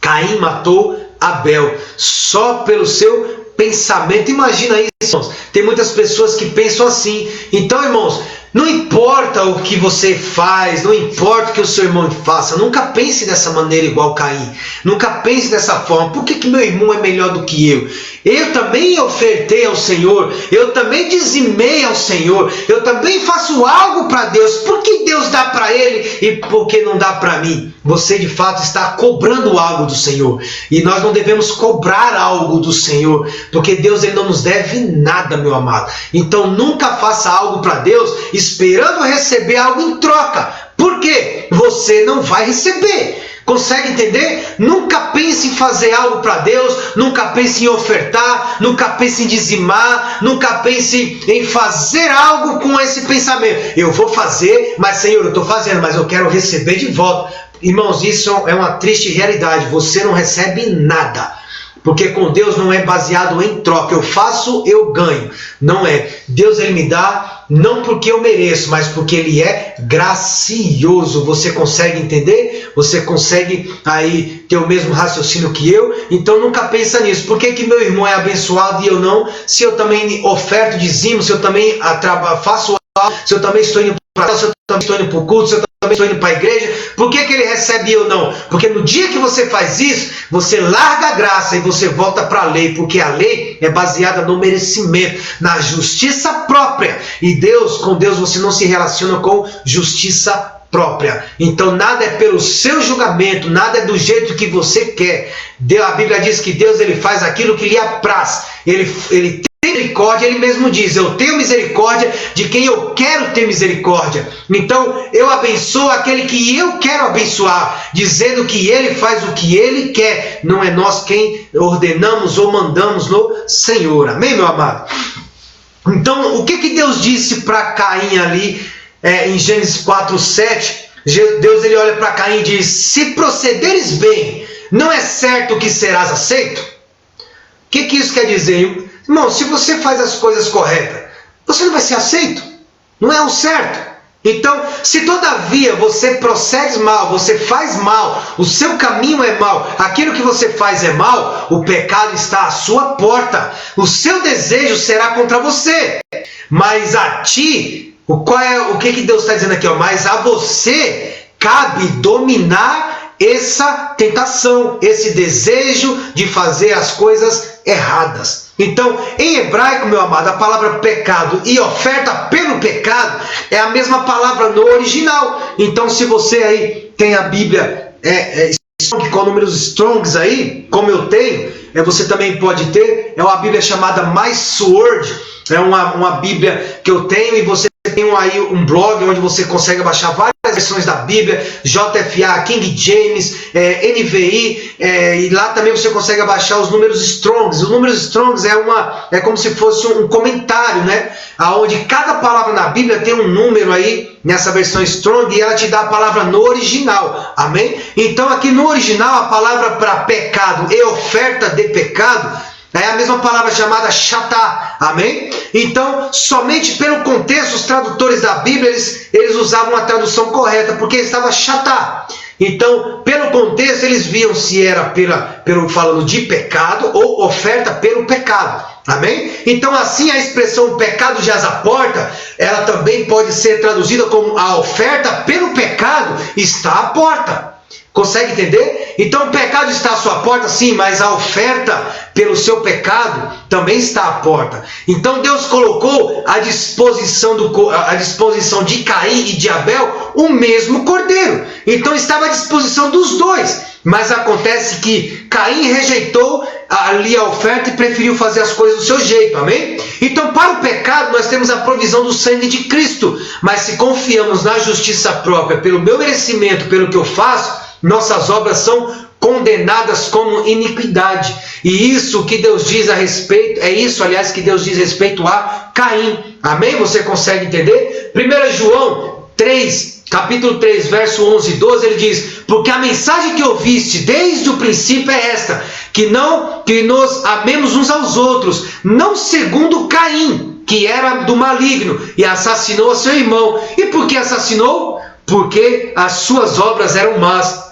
Caim matou Abel só pelo seu pensamento. Imagina isso, irmãos. Tem muitas pessoas que pensam assim. Então, irmãos, não importa o que você faz, não importa o que o seu irmão faça, nunca pense dessa maneira igual Caim. Nunca pense dessa forma. Por que meu irmão é melhor do que eu? Eu também ofertei ao Senhor, eu também dizimei ao Senhor, eu também faço algo para Deus. Por que Deus dá para ele e por que não dá para mim? Você de fato está cobrando algo do Senhor. E nós não devemos cobrar algo do Senhor, porque Deus, ele não nos deve nada, meu amado. Então nunca faça algo para Deus esperando receber algo em troca. Por quê? Você não vai receber. Consegue entender? Nunca pense em fazer algo para Deus, nunca pense em ofertar, nunca pense em dizimar, nunca pense em fazer algo com esse pensamento. Eu vou fazer, mas Senhor, eu estou fazendo, mas eu quero receber de volta. Irmãos, isso é uma triste realidade. Você não recebe nada. Porque com Deus não é baseado em troca. Eu faço, eu ganho. Não é. Deus ele me dá não porque eu mereço, mas porque ele é gracioso. Você consegue entender? Você consegue aí ter o mesmo raciocínio que eu? Então nunca pensa nisso. Por que que meu irmão é abençoado e eu não? Se eu também oferto dizimo, se eu também faço algo, se eu também estou indo para a se eu também estou indo para o culto, se eu também estou indo para a igreja, por que que ele recebe e eu não? Porque no dia que você faz isso, você larga a graça e você volta para a lei, porque a lei é baseada no merecimento, na justiça própria. E Deus, com Deus você não se relaciona com justiça própria. Então nada é pelo seu julgamento, nada é do jeito que você quer. A Bíblia diz que Deus ele faz aquilo que lhe apraz. Ele tem misericórdia, ele mesmo diz, eu tenho misericórdia de quem eu quero ter misericórdia. Então eu abençoo aquele que eu quero abençoar, dizendo que ele faz o que ele quer. Não é nós quem ordenamos ou mandamos no Senhor. Amém, meu amado? Então o que Deus disse para Caim ali em Gênesis 4:7? Deus ele olha para Caim e diz, se procederes bem, não é certo que serás aceito? O que isso quer dizer? Irmão, se você faz as coisas corretas, você não vai ser aceito. Não é o certo. Então, se todavia você procede mal, você faz mal, o seu caminho é mal, aquilo que você faz é mal, o pecado está à sua porta. O seu desejo será contra você. Mas a ti, o que Deus está dizendo aqui? Mas a você cabe dominar essa tentação, esse desejo de fazer as coisas erradas. Então, em hebraico, meu amado, a palavra pecado e oferta pelo pecado é a mesma palavra no original. Então, se você aí tem a Bíblia com números Strongs aí, como eu tenho, você também pode ter, é uma Bíblia chamada My Sword, é uma Bíblia que eu tenho, e você tem aí um blog onde você consegue baixar várias versões da Bíblia, JFA, King James, NVI, e lá também você consegue baixar os números Strongs. Os números Strongs é como se fosse um comentário, né? Onde cada palavra na Bíblia tem um número aí nessa versão Strong e ela te dá a palavra no original. Amém? Então aqui no original a palavra para pecado e oferta de pecado é a mesma palavra chamada chatá, amém? Então, somente pelo contexto, os tradutores da Bíblia, eles usavam a tradução correta, porque estava chatá. Então, pelo contexto, eles viam se era pelo falando de pecado ou oferta pelo pecado, amém? Então, assim, a expressão pecado jaz à porta, ela também pode ser traduzida como a oferta pelo pecado está à porta. Consegue entender? Então o pecado está à sua porta, sim, mas a oferta pelo seu pecado também está à porta. Então Deus colocou à disposição de Caim e de Abel o mesmo cordeiro. Então estava à disposição dos dois. Mas acontece que Caim rejeitou ali a oferta e preferiu fazer as coisas do seu jeito, amém? Então para o pecado nós temos a provisão do sangue de Cristo. Mas se confiamos na justiça própria, pelo meu merecimento, pelo que eu faço, nossas obras são condenadas como iniquidade. E isso que Deus diz a respeito, aliás, que Deus diz a respeito a Caim. Amém? Você consegue entender? 1 João 3, capítulo 3, verso 11 e 12, ele diz, porque a mensagem que ouviste desde o princípio é esta, que nós amemos uns aos outros, não segundo Caim, que era do maligno, e assassinou a seu irmão. E por que assassinou? Porque as suas obras eram más,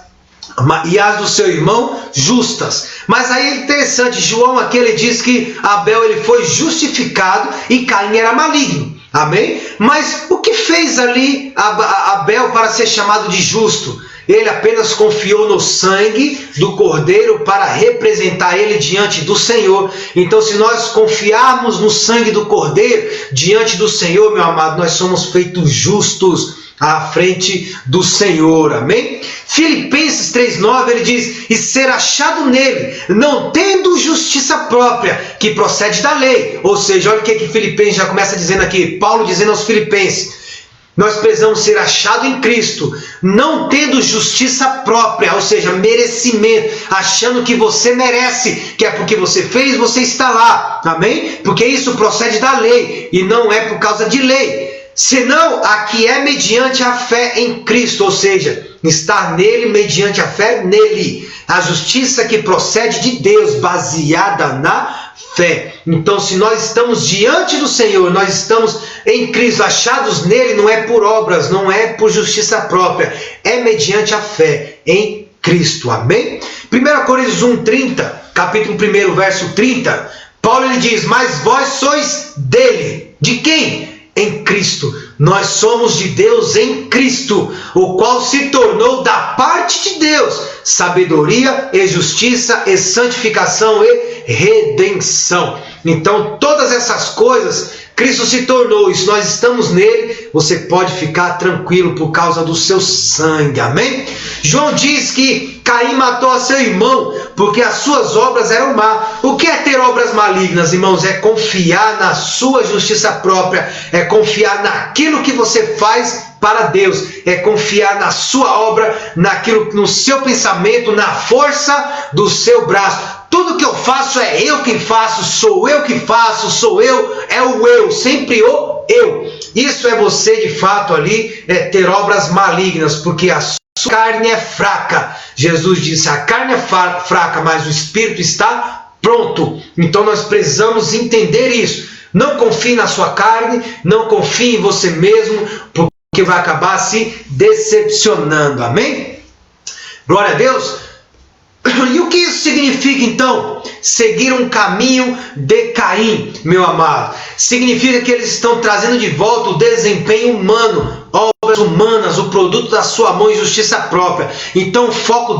e as do seu irmão justas. Mas aí é interessante, João aqui ele diz que Abel ele foi justificado e Caim era maligno, amém? Mas o que fez ali Abel para ser chamado de justo? Ele apenas confiou no sangue do cordeiro para representar ele diante do Senhor. Então, se nós confiarmos no sangue do cordeiro diante do Senhor, meu amado, nós somos feitos justos à frente do Senhor, amém? Filipenses 3,9 ele diz, e ser achado nele, não tendo justiça própria, que procede da lei. Ou seja, olha o que Filipenses já começa dizendo aqui, Paulo dizendo aos Filipenses, Nós precisamos ser achados em Cristo, não tendo justiça própria, ou seja, merecimento, achando que você merece, que é porque você fez, você está lá, amém? Porque isso procede da lei e não é por causa de lei, senão aqui é mediante a fé em Cristo, ou seja, estar nele mediante a fé nele, a justiça que procede de Deus, baseada na fé. Então, se nós estamos diante do Senhor, nós estamos em Cristo, achados nele, não é por obras, não é por justiça própria, é mediante a fé em Cristo, amém? 1 Coríntios 1:30, capítulo 1, verso 30, Paulo ele diz: mas vós sois dele. De quem? Em Cristo. Nós somos de Deus em Cristo, o qual se tornou da parte de Deus sabedoria e justiça e santificação e redenção. Então todas essas coisas Cristo se tornou, e se nós estamos nele, você pode ficar tranquilo por causa do seu sangue, amém? João diz que Caim matou a seu irmão porque as suas obras eram má. O que é ter obras malignas, irmãos? É confiar na sua justiça própria, é confiar naquilo que você faz para Deus, é confiar na sua obra, naquilo, no seu pensamento, na força do seu braço. Tudo que eu faço é eu quem faço, sou eu que faço, sou eu, é o eu, sempre o eu. Isso é você de fato ali, ter obras malignas, porque a sua carne é fraca. Jesus disse: a carne é fraca, mas o espírito está pronto. Então nós precisamos entender isso. Não confie na sua carne, não confie em você mesmo, porque vai acabar se decepcionando, amém? Glória a Deus. E o que isso significa então? Seguir um caminho de Caim, meu amado. Significa que eles estão trazendo de volta o desempenho humano, obras humanas, o produto da sua mão e justiça própria. Então o foco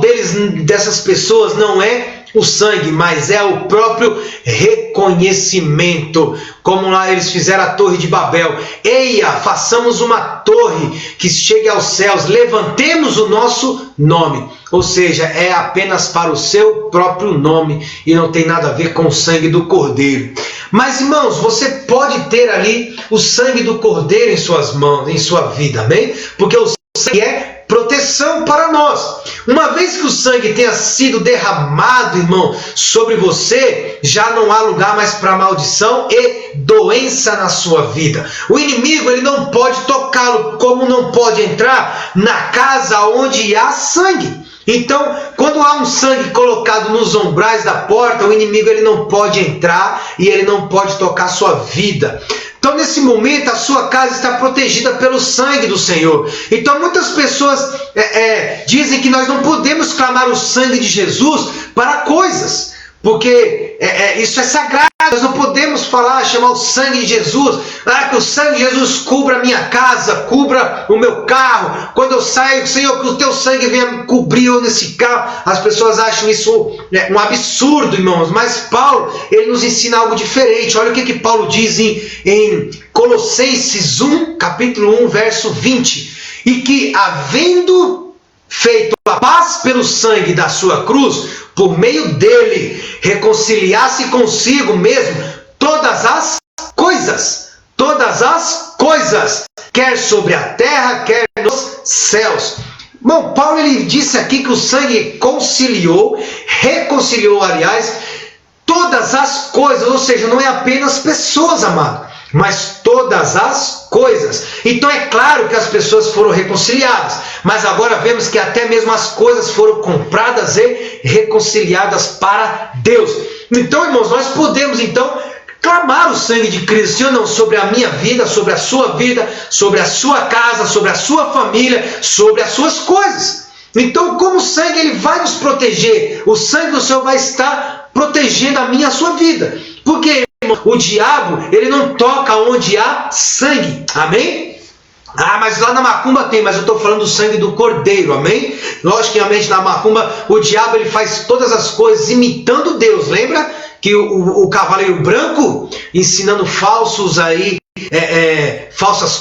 dessas pessoas não é o sangue, mas é o próprio reconhecimento. Como lá eles fizeram a torre de Babel. Eia, façamos uma torre que chegue aos céus, levantemos o nosso nome. Ou seja, é apenas para o seu próprio nome e não tem nada a ver com o sangue do Cordeiro. Mas irmãos, você pode ter ali o sangue do Cordeiro em suas mãos, em sua vida, amém? Porque o sangue é proteção para nós. Uma vez que o sangue tenha sido derramado, irmão, sobre você, já não há lugar mais para maldição e doença na sua vida. O inimigo ele não pode tocá-lo, como não pode entrar na casa onde há sangue. Então, quando há um sangue colocado nos umbrais da porta, o inimigo ele não pode entrar e ele não pode tocar a sua vida. Então, nesse momento, a sua casa está protegida pelo sangue do Senhor. Então, muitas pessoas dizem que nós não podemos clamar o sangue de Jesus para coisas, porque isso é sagrado. Nós não podemos chamar o sangue de Jesus, que o sangue de Jesus cubra a minha casa, cubra o meu carro. Quando eu saio, Senhor, que o teu sangue venha cobrir eu nesse carro. As pessoas acham isso um absurdo, irmãos, mas Paulo, ele nos ensina algo diferente. Olha o que Paulo diz em Colossenses 1, capítulo 1, verso 20. E que, havendo feito a paz pelo sangue da sua cruz, por meio dele reconciliasse consigo mesmo todas as coisas, quer sobre a terra, quer nos céus. Bom, Paulo ele disse aqui que o sangue reconciliou, aliás, todas as coisas, ou seja, não é apenas pessoas, amado, mas todas as coisas. Então é claro que as pessoas foram reconciliadas, mas agora vemos que até mesmo as coisas foram compradas e reconciliadas para Deus. Então, irmãos, nós podemos então clamar o sangue de Cristo, sim ou não, sobre a minha vida, sobre a sua vida, sobre a sua casa, sobre a sua família, sobre as suas coisas. Então, como o sangue ele vai nos proteger, o sangue do Senhor vai estar protegendo a minha e a sua vida. Porque o diabo, ele não toca onde há sangue, amém? Mas lá na macumba tem, mas eu estou falando do sangue do Cordeiro, amém? Logicamente na macumba, o diabo ele faz todas as coisas imitando Deus, lembra? Que o cavaleiro branco ensinando falsas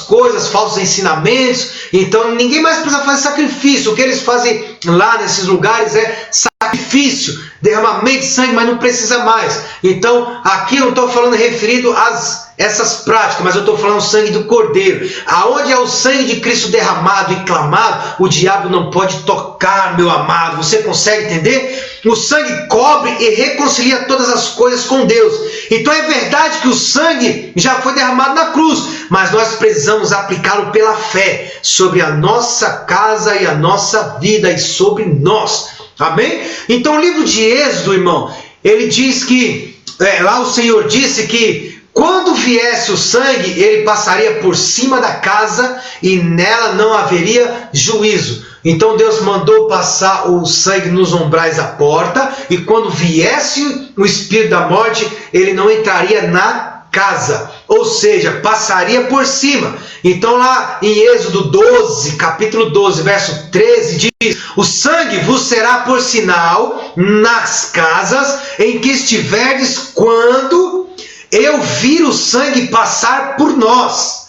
coisas, falsos ensinamentos. Então ninguém mais precisa fazer sacrifício. O que eles fazem lá nesses lugares é sacrifício, derramamento de sangue, mas não precisa mais. Então, aqui eu não estou falando referido a essas práticas, mas eu estou falando sangue do Cordeiro. Aonde é o sangue de Cristo derramado e clamado, o diabo não pode tocar, meu amado. Você consegue entender? O sangue cobre e reconcilia todas as coisas com Deus. Então é verdade que o sangue já foi derramado na cruz, mas nós precisamos aplicá-lo pela fé sobre a nossa casa e a nossa vida e sobre nós. Amém? Então o livro de Êxodo, irmão, ele diz que, lá o Senhor disse que quando viesse o sangue, ele passaria por cima da casa e nela não haveria juízo. Então Deus mandou passar o sangue nos umbrais da porta, e quando viesse o espírito da morte, ele não entraria na casa, ou seja, passaria por cima. Então lá em Êxodo 12, capítulo 12, verso 13, diz: o sangue vos será por sinal nas casas em que estiverdes, quando eu vir o sangue passar por nós,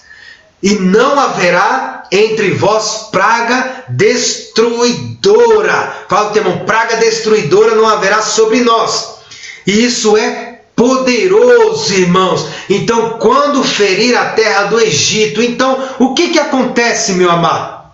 e não haverá entre vós praga destruidora. Fala o termo, praga destruidora não haverá sobre nós. E isso é poderoso, irmãos. Então, quando ferir a terra do Egito, então, o que acontece, meu amado?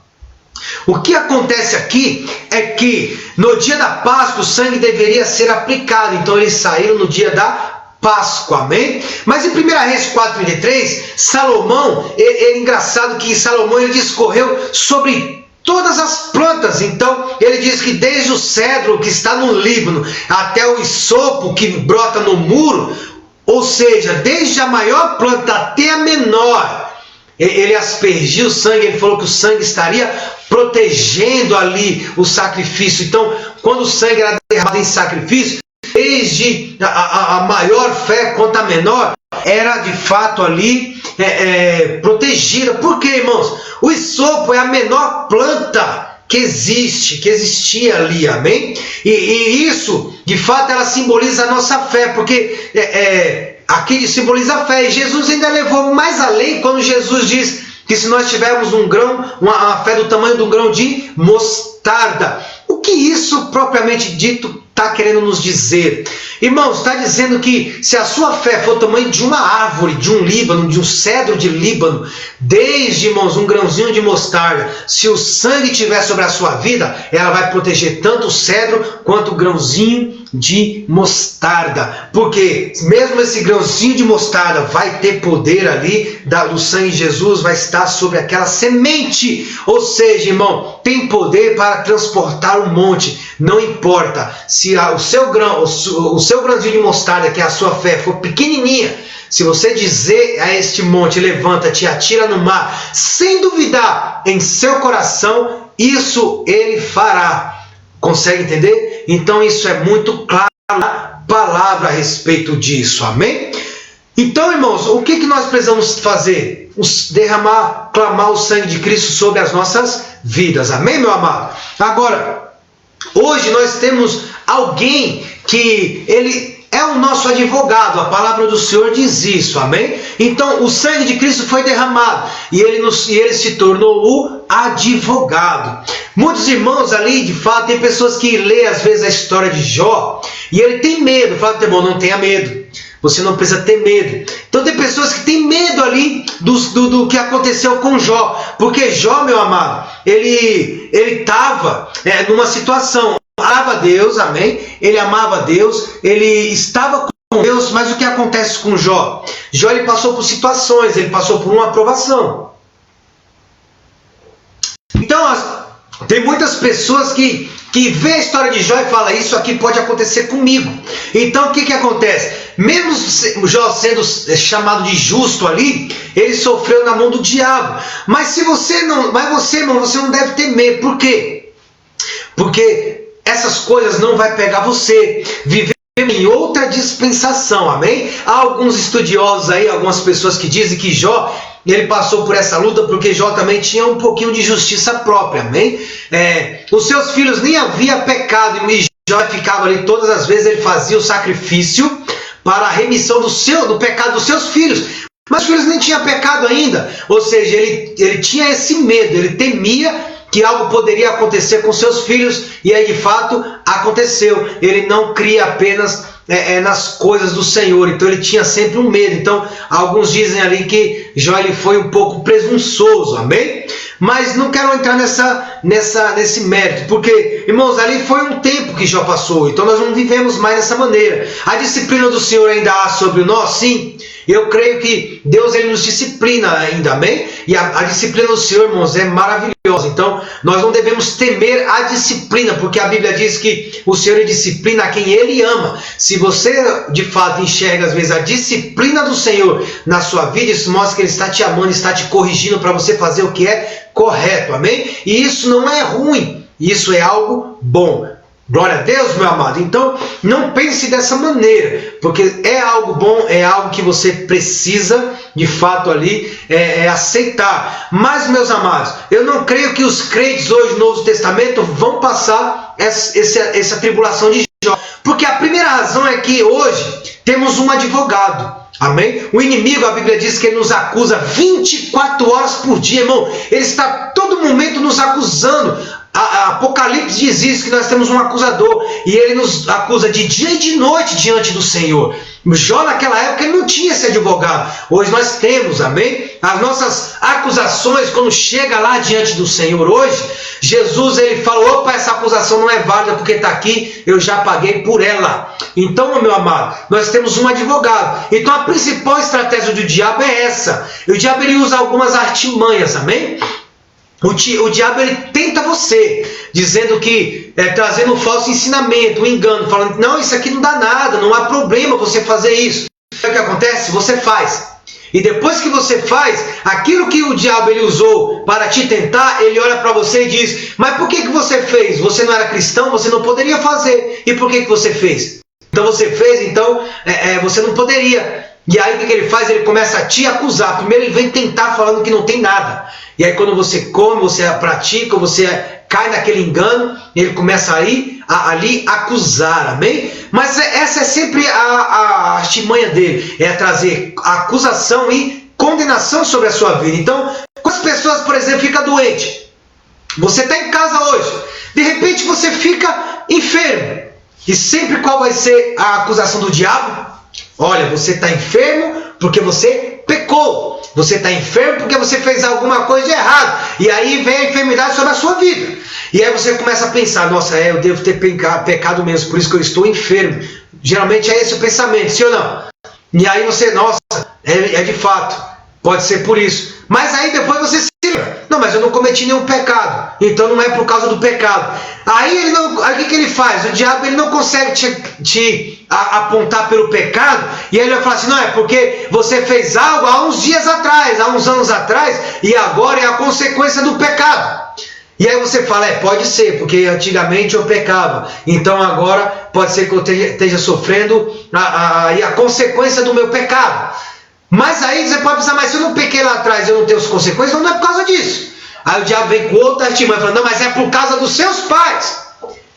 O que acontece aqui é que no dia da Páscoa o sangue deveria ser aplicado. Então, eles saíram no dia da Páscoa, amém? Mas em 1 Reis 4:33, Salomão, é engraçado que Salomão ele discorreu sobre todas as plantas. Então ele diz que desde o cedro que está no Líbano até o isopo que brota no muro, ou seja, desde a maior planta até a menor, ele aspergiu o sangue. Ele falou que o sangue estaria protegendo ali o sacrifício. Então, quando o sangue era derramado em sacrifício, desde a maior fé quanto a menor, era de fato ali protegida. Por quê, irmãos? O isopo é a menor planta que existia ali, amém? E isso, de fato, ela simboliza a nossa fé, porque aqui simboliza a fé. E Jesus ainda levou mais além quando Jesus diz que se nós tivermos um grão, uma fé do tamanho de um grão de mostarda. O que isso propriamente dito está querendo nos dizer? Irmãos, está dizendo que se a sua fé for o tamanho de uma árvore, de um Líbano, de um cedro de Líbano, desde, irmãos, um grãozinho de mostarda, se o sangue estiver sobre a sua vida, ela vai proteger tanto o cedro quanto o grãozinho de mostarda. Porque mesmo esse grãozinho de mostarda vai ter poder ali, do sangue de Jesus vai estar sobre aquela semente. Ou seja, irmão, tem poder para transportar um monte. Não importa se o seu grãozinho de mostarda, que é a sua fé, for pequenininha, se você dizer a este monte, levanta-te e atira no mar, sem duvidar em seu coração, isso ele fará. Consegue entender? Então isso é muito claro na palavra a respeito disso, amém? Então, irmãos, o que nós precisamos fazer? Clamar o sangue de Cristo sobre as nossas vidas, amém, meu amado? Agora, hoje nós temos alguém que ele é o nosso advogado. A palavra do Senhor diz isso, amém? Então o sangue de Cristo foi derramado e ele se tornou o advogado. Muitos irmãos ali, de fato, tem pessoas que lêem às vezes a história de Jó e ele tem medo. Fala, irmão, não tenha medo. Você não precisa ter medo. Então tem pessoas que têm medo ali do que aconteceu com Jó. Porque Jó, meu amado, ele estava numa situação. Amava Deus, amém? Ele amava Deus, ele estava com Deus, mas o que acontece com Jó? Jó ele passou por situações, ele passou por uma aprovação. Então, tem muitas pessoas que vê a história de Jó e fala, isso aqui pode acontecer comigo. Então o que acontece? Mesmo Jó sendo chamado de justo ali, ele sofreu na mão do diabo. Mas você, irmão, você não deve ter medo. Por quê? Porque essas coisas não vai pegar você. Vivemos em outra dispensação, amém? Há alguns estudiosos aí, algumas pessoas que dizem que Jó, ele passou por essa luta porque Jó também tinha um pouquinho de justiça própria, amém? Os seus filhos nem havia pecado e Jó ficava ali, todas as vezes ele fazia o sacrifício para a remissão do pecado dos seus filhos. Mas os filhos nem tinham pecado ainda, ou seja, ele tinha esse medo, ele temia que algo poderia acontecer com seus filhos, e aí de fato aconteceu. Ele não cria apenas nas coisas do Senhor, então ele tinha sempre um medo. Então alguns dizem ali que Jó ele foi um pouco presunçoso, amém? Mas não quero entrar nesse mérito, porque, irmãos, ali foi um tempo que Jó passou, então nós não vivemos mais dessa maneira. A disciplina do Senhor ainda há sobre nós, sim. Eu creio que Deus ele nos disciplina ainda, amém? E a disciplina do Senhor, irmãos, é maravilhosa. Então, nós não devemos temer a disciplina, porque a Bíblia diz que o Senhor disciplina a quem Ele ama. Se você, de fato, enxerga, às vezes, a disciplina do Senhor na sua vida, isso mostra que Ele está te amando, está te corrigindo para você fazer o que é correto, amém? E isso não é ruim, isso é algo bom. Glória a Deus, meu amado. Então, não pense dessa maneira, porque é algo bom, é algo que você precisa, de fato, ali, aceitar. Mas, meus amados, eu não creio que os crentes hoje no Novo Testamento vão passar essa tribulação de Jó. Porque a primeira razão é que hoje temos um advogado. Amém? O inimigo, a Bíblia diz que ele nos acusa 24 horas por dia, irmão. Ele está todo momento nos acusando. A Apocalipse diz isso, que nós temos um acusador, e ele nos acusa de dia e de noite diante do Senhor. Jó naquela época ele não tinha esse advogado, hoje nós temos, amém? As nossas acusações, quando chega lá diante do Senhor hoje, Jesus ele fala, opa, essa acusação não é válida porque está aqui, eu já paguei por ela. Então, meu amado, nós temos um advogado. Então a principal estratégia do diabo é essa. O diabo ele usa algumas artimanhas, amém? O diabo ele tenta você, dizendo que, trazendo um falso ensinamento, um engano, falando, não, isso aqui não dá nada, não há problema você fazer isso. O que acontece? Você faz. E depois que você faz, aquilo que o diabo ele usou para te tentar, ele olha para você e diz, mas por que você fez? Você não era cristão, você não poderia fazer. E por que você fez? Então você fez, então você não poderia. E aí o que ele faz? Ele começa a te acusar. Primeiro ele vem tentar falando que não tem nada. E aí quando você come, você pratica, você cai naquele engano, ele começa ali acusar, amém? Mas essa é sempre a artimanha dele, é trazer acusação e condenação sobre a sua vida. Então, quando as pessoas, por exemplo, ficam doentes, você está em casa hoje, de repente você fica enfermo. E sempre qual vai ser a acusação do diabo? Olha, você está enfermo porque você pecou. Você está enfermo porque você fez alguma coisa de errado. E aí vem a enfermidade sobre a sua vida. E aí você começa a pensar, nossa, eu devo ter pecado mesmo, por isso que eu estou enfermo. Geralmente é esse o pensamento, sim ou não? E aí você, nossa, é de fato, pode ser por isso. Mas aí depois você se lembra, não, mas eu não cometi nenhum pecado, então não é por causa do pecado. Aí o que ele faz? O diabo ele não consegue te apontar pelo pecado, e aí ele vai falar assim, não, é porque você fez algo há uns dias atrás, há uns anos atrás, e agora é a consequência do pecado. E aí você fala, pode ser, porque antigamente eu pecava, então agora pode ser que eu esteja sofrendo a consequência do meu pecado. Mas aí você pode pensar, mas se eu não pequei lá atrás eu não tenho as consequências, então não é por causa disso. Aí o diabo vem com outra artimanha, falando, não, mas é por causa dos seus pais.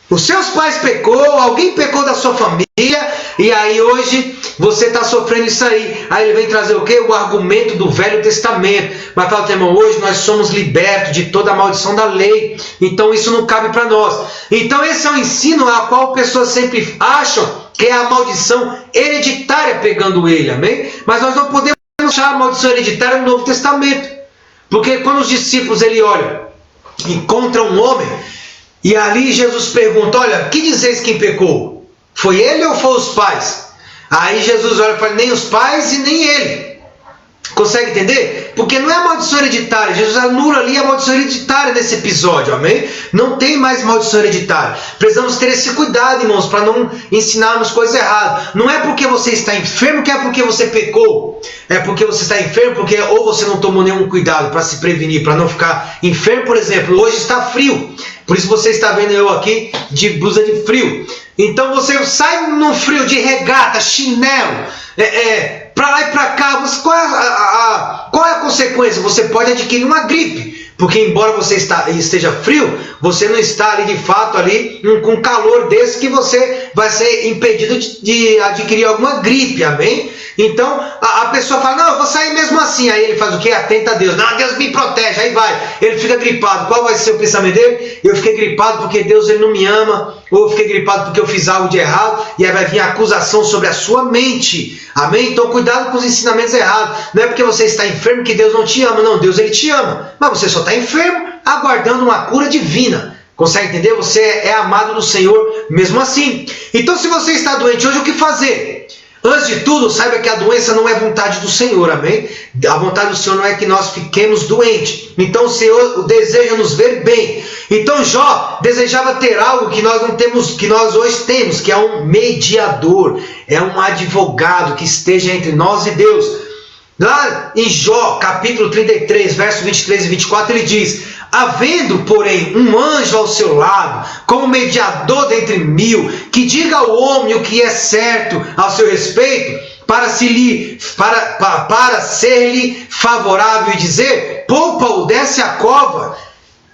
Os seus pais pecou, alguém pecou da sua família, e aí hoje você está sofrendo isso aí. Aí ele vem trazer o quê? O argumento do Velho Testamento. Mas fala, irmão, hoje nós somos libertos de toda a maldição da lei, então isso não cabe para nós. Então esse é o ensino a qual pessoas sempre acham que é a maldição hereditária pegando ele, amém? Mas nós não podemos achar a maldição hereditária no Novo Testamento. Porque quando os discípulos encontram um homem, e ali Jesus pergunta, olha, que dizeis quem pecou? Foi ele ou foi os pais? Aí Jesus olha e fala, nem os pais e nem ele. Consegue entender? Porque não é a maldição hereditária. Jesus anula ali a maldição hereditária nesse episódio, amém? Não tem mais maldição hereditária. Precisamos ter esse cuidado, irmãos, para não ensinarmos coisas erradas. Não é porque você está enfermo que é porque você pecou. É porque você está enfermo porque ou você não tomou nenhum cuidado para se prevenir, para não ficar enfermo. Por exemplo, hoje está frio. Por isso você está vendo eu aqui de blusa de frio. Então você sai no frio de regata, chinelo, para lá e para cá. Qual é a consequência? Você pode adquirir uma gripe. Porque embora você esteja frio, você não está ali de fato ali com calor desse que você vai ser impedido de adquirir alguma gripe, amém? Então a pessoa fala, não, eu vou sair mesmo assim. Aí ele faz o quê? Atenta a Deus. Não, Deus me protege. Aí vai, ele fica gripado. Qual vai ser o pensamento dele? Eu fiquei gripado porque Deus ele não me ama. Ou eu fiquei gripado porque eu fiz algo de errado. E aí vai vir a acusação sobre a sua mente. Amém? Então cuidado com os ensinamentos errados. Não é porque você está enfermo que Deus não te ama. Não, Deus ele te ama. Mas você só está enfermo aguardando uma cura divina. Consegue entender? Você é amado do Senhor mesmo assim. Então se você está doente hoje, o que fazer? Antes de tudo, saiba que a doença não é vontade do Senhor, amém? A vontade do Senhor não é que nós fiquemos doentes. Então o Senhor deseja nos ver bem. Então Jó desejava ter algo que nós não temos, que nós hoje temos, que é um mediador, é um advogado que esteja entre nós e Deus. Lá em Jó, capítulo 33, versos 23 e 24, ele diz: havendo, porém, um anjo ao seu lado, como mediador dentre mil, que diga ao homem o que é certo ao seu respeito, para ser-lhe favorável e dizer: poupa-o, desce a cova,